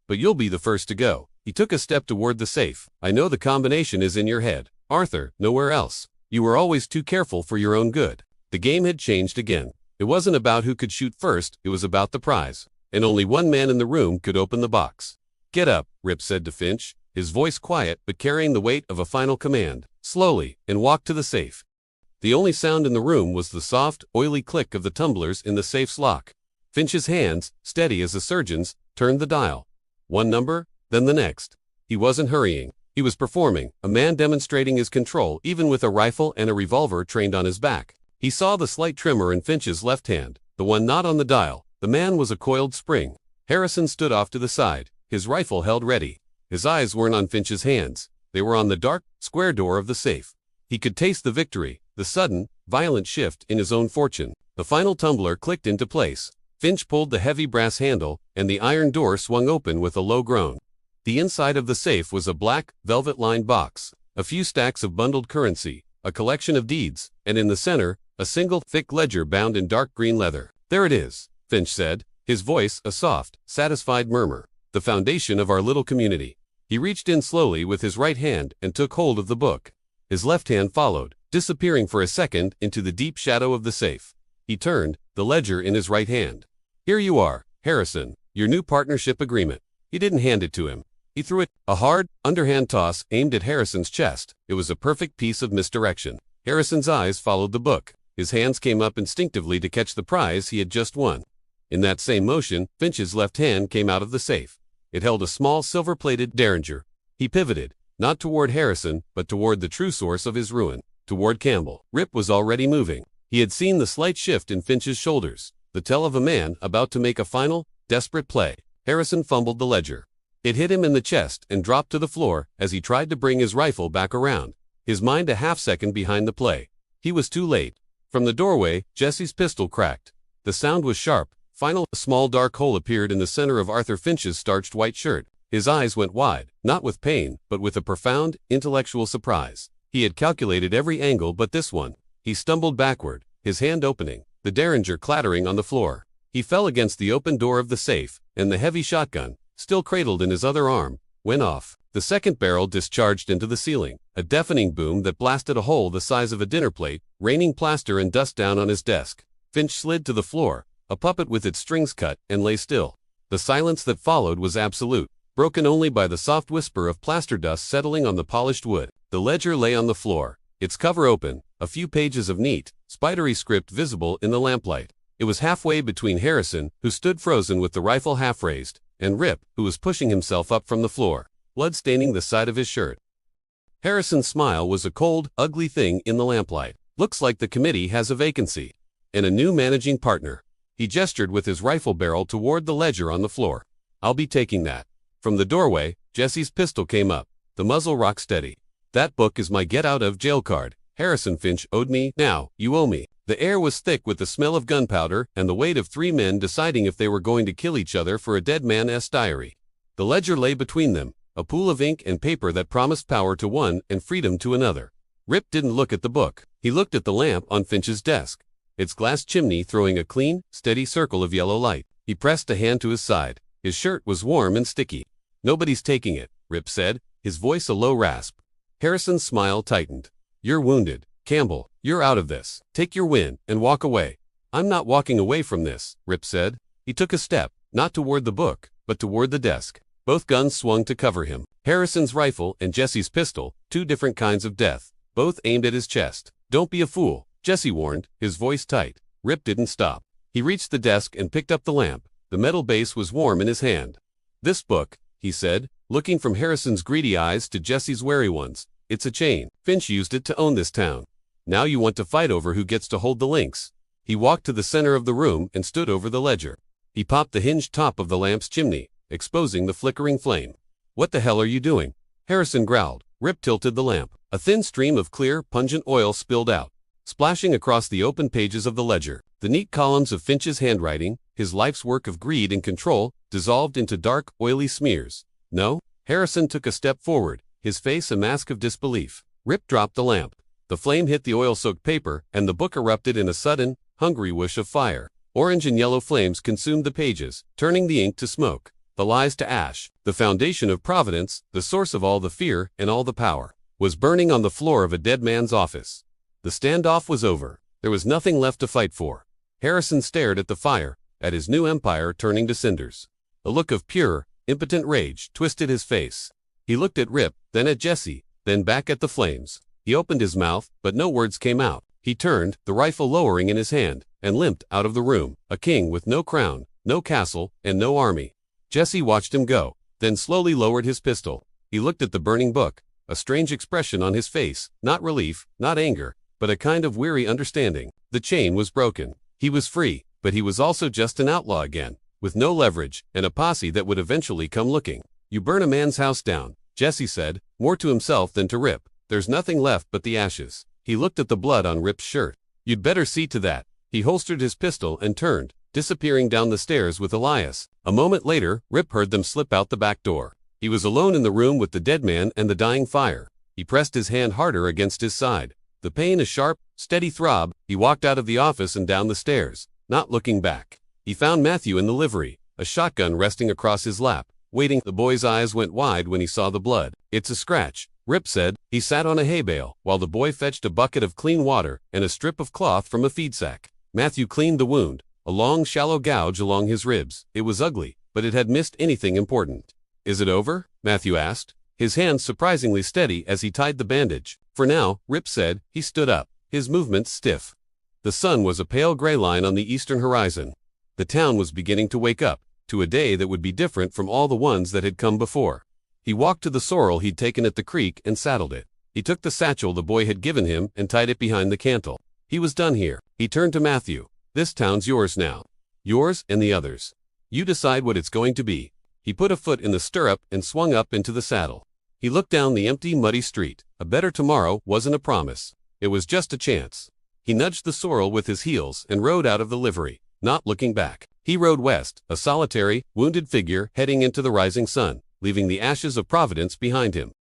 "But you'll be the first to go." He took a step toward the safe. "I know the combination is in your head, Arthur, nowhere else. You were always too careful for your own good." The game had changed again. It wasn't about who could shoot first, it was about the prize. And only one man in the room could open the box. "Get up," Rip said to Finch, his voice quiet but carrying the weight of a final command. "Slowly, and walk to the safe." The only sound in the room was the soft, oily click of the tumblers in the safe's lock. Finch's hands, steady as a surgeon's, turned the dial. One number, then the next. He wasn't hurrying. He was performing, a man demonstrating his control even with a rifle and a revolver trained on his back. He saw the slight tremor in Finch's left hand, the one not on the dial. The man was a coiled spring. Harrison stood off to the side, his rifle held ready. His eyes weren't on Finch's hands. They were on the dark, square door of the safe. He could taste the victory, the sudden, violent shift in his own fortune. The final tumbler clicked into place. Finch pulled the heavy brass handle, and the iron door swung open with a low groan. The inside of the safe was a black, velvet-lined box, a few stacks of bundled currency, a collection of deeds, and in the center, a single, thick ledger bound in dark green leather. "There it is," Finch said, his voice a soft, satisfied murmur. "The foundation of our little community." He reached in slowly with his right hand and took hold of the book. His left hand followed, disappearing for a second into the deep shadow of the safe. He turned, the ledger in his right hand. "Here you are, Harrison, your new partnership agreement." He didn't hand it to him. He threw it, a hard, underhand toss aimed at Harrison's chest. It was a perfect piece of misdirection. Harrison's eyes followed the book. His hands came up instinctively to catch the prize he had just won. In that same motion, Finch's left hand came out of the safe. It held a small silver-plated derringer. He pivoted, not toward Harrison, but toward the true source of his ruin, toward Campbell. Rip was already moving. He had seen the slight shift in Finch's shoulders, the tell of a man about to make a final, desperate play. Harrison fumbled the ledger. It hit him in the chest and dropped to the floor as he tried to bring his rifle back around, his mind a half-second behind the play. He was too late. From the doorway, Jesse's pistol cracked. The sound was sharp. Final, a small dark hole appeared in the center of Arthur Finch's starched white shirt. His eyes went wide, not with pain, but with a profound, intellectual surprise. He had calculated every angle but this one. He stumbled backward, his hand opening, the derringer clattering on the floor. He fell against the open door of the safe, and the heavy shotgun, still cradled in his other arm, went off. The second barrel discharged into the ceiling, a deafening boom that blasted a hole the size of a dinner plate, raining plaster and dust down on his desk. Finch slid to the floor, a puppet with its strings cut, and lay still. The silence that followed was absolute, broken only by the soft whisper of plaster dust settling on the polished wood. The ledger lay on the floor, its cover open, a few pages of neat, spidery script visible in the lamplight. It was halfway between Harrison, who stood frozen with the rifle half raised, and Rip, who was pushing himself up from the floor, blood staining the side of his shirt. Harrison's smile was a cold, ugly thing in the lamplight. "Looks like the committee has a vacancy. And a new managing partner." He gestured with his rifle barrel toward the ledger on the floor. "I'll be taking that." From the doorway, Jesse's pistol came up, the muzzle rock steady. "That book is my get-out-of-jail card. Harrison Finch owed me, now you owe me." The air was thick with the smell of gunpowder and the weight of three men deciding if they were going to kill each other for a dead man's diary. The ledger lay between them, a pool of ink and paper that promised power to one and freedom to another. Rip didn't look at the book. He looked at the lamp on Finch's desk, its glass chimney throwing a clean, steady circle of yellow light. He pressed a hand to his side. His shirt was warm and sticky. "Nobody's taking it," Rip said, his voice a low rasp. Harrison's smile tightened. "You're wounded, Campbell. You're out of this. Take your win and walk away." "I'm not walking away from this," Rip said. He took a step, not toward the book, but toward the desk. Both guns swung to cover him. Harrison's rifle and Jesse's pistol, two different kinds of death, both aimed at his chest. "Don't be a fool," Jesse warned, his voice tight. Rip didn't stop. He reached the desk and picked up the lamp. The metal base was warm in his hand. "This book," he said, looking from Harrison's greedy eyes to Jesse's wary ones. "It's a chain. Finch used it to own this town. Now you want to fight over who gets to hold the links." He walked to the center of the room and stood over the ledger. He popped the hinged top of the lamp's chimney, exposing the flickering flame. "What the hell are you doing?" Harrison growled. Rip tilted the lamp. A thin stream of clear, pungent oil spilled out, splashing across the open pages of the ledger. The neat columns of Finch's handwriting, his life's work of greed and control, dissolved into dark, oily smears. "No?" Harrison took a step forward, his face a mask of disbelief. Rip dropped the lamp. The flame hit the oil-soaked paper, and the book erupted in a sudden, hungry whoosh of fire. Orange and yellow flames consumed the pages, turning the ink to smoke, the lies to ash. The foundation of Providence, the source of all the fear and all the power, was burning on the floor of a dead man's office. The standoff was over. There was nothing left to fight for. Harrison stared at the fire, at his new empire turning to cinders. A look of pure, impotent rage twisted his face. He looked at Rip, then at Jesse, then back at the flames. He opened his mouth, but no words came out. He turned, the rifle lowering in his hand, and limped out of the room, a king with no crown, no castle, and no army. Jesse watched him go, then slowly lowered his pistol. He looked at the burning book, a strange expression on his face, not relief, not anger, but a kind of weary understanding. The chain was broken. He was free, but he was also just an outlaw again, with no leverage, and a posse that would eventually come looking. You burn a man's house down, Jesse said, more to himself than to Rip. There's nothing left but the ashes. He looked at the blood on Rip's shirt. You'd better see to that. He holstered his pistol and turned, disappearing down the stairs with Elias. A moment later, Rip heard them slip out the back door. He was alone in the room with the dead man and the dying fire. He pressed his hand harder against his side. The pain a sharp, steady throb. He walked out of the office and down the stairs, not looking back. He found Matthew in the livery, a shotgun resting across his lap, waiting. The boy's eyes went wide when he saw the blood. It's a scratch, Rip said. He sat on a hay bale, while the boy fetched a bucket of clean water and a strip of cloth from a feed sack. Matthew cleaned the wound, a long shallow gouge along his ribs. It was ugly, but it had missed anything important. Is it over? Matthew asked, his hands surprisingly steady as he tied the bandage. For now, Rip said. He stood up, his movements stiff. The sun was a pale gray line on the eastern horizon. The town was beginning to wake up, to a day that would be different from all the ones that had come before. He walked to the sorrel he'd taken at the creek and saddled it. He took the satchel the boy had given him and tied it behind the cantle. He was done here. He turned to Matthew. This town's yours now. Yours and the others. You decide what it's going to be. He put a foot in the stirrup and swung up into the saddle. He looked down the empty, muddy street. A better tomorrow wasn't a promise. It was just a chance. He nudged the sorrel with his heels and rode out of the livery, not looking back. He rode west, a solitary, wounded figure heading into the rising sun, leaving the ashes of Providence behind him.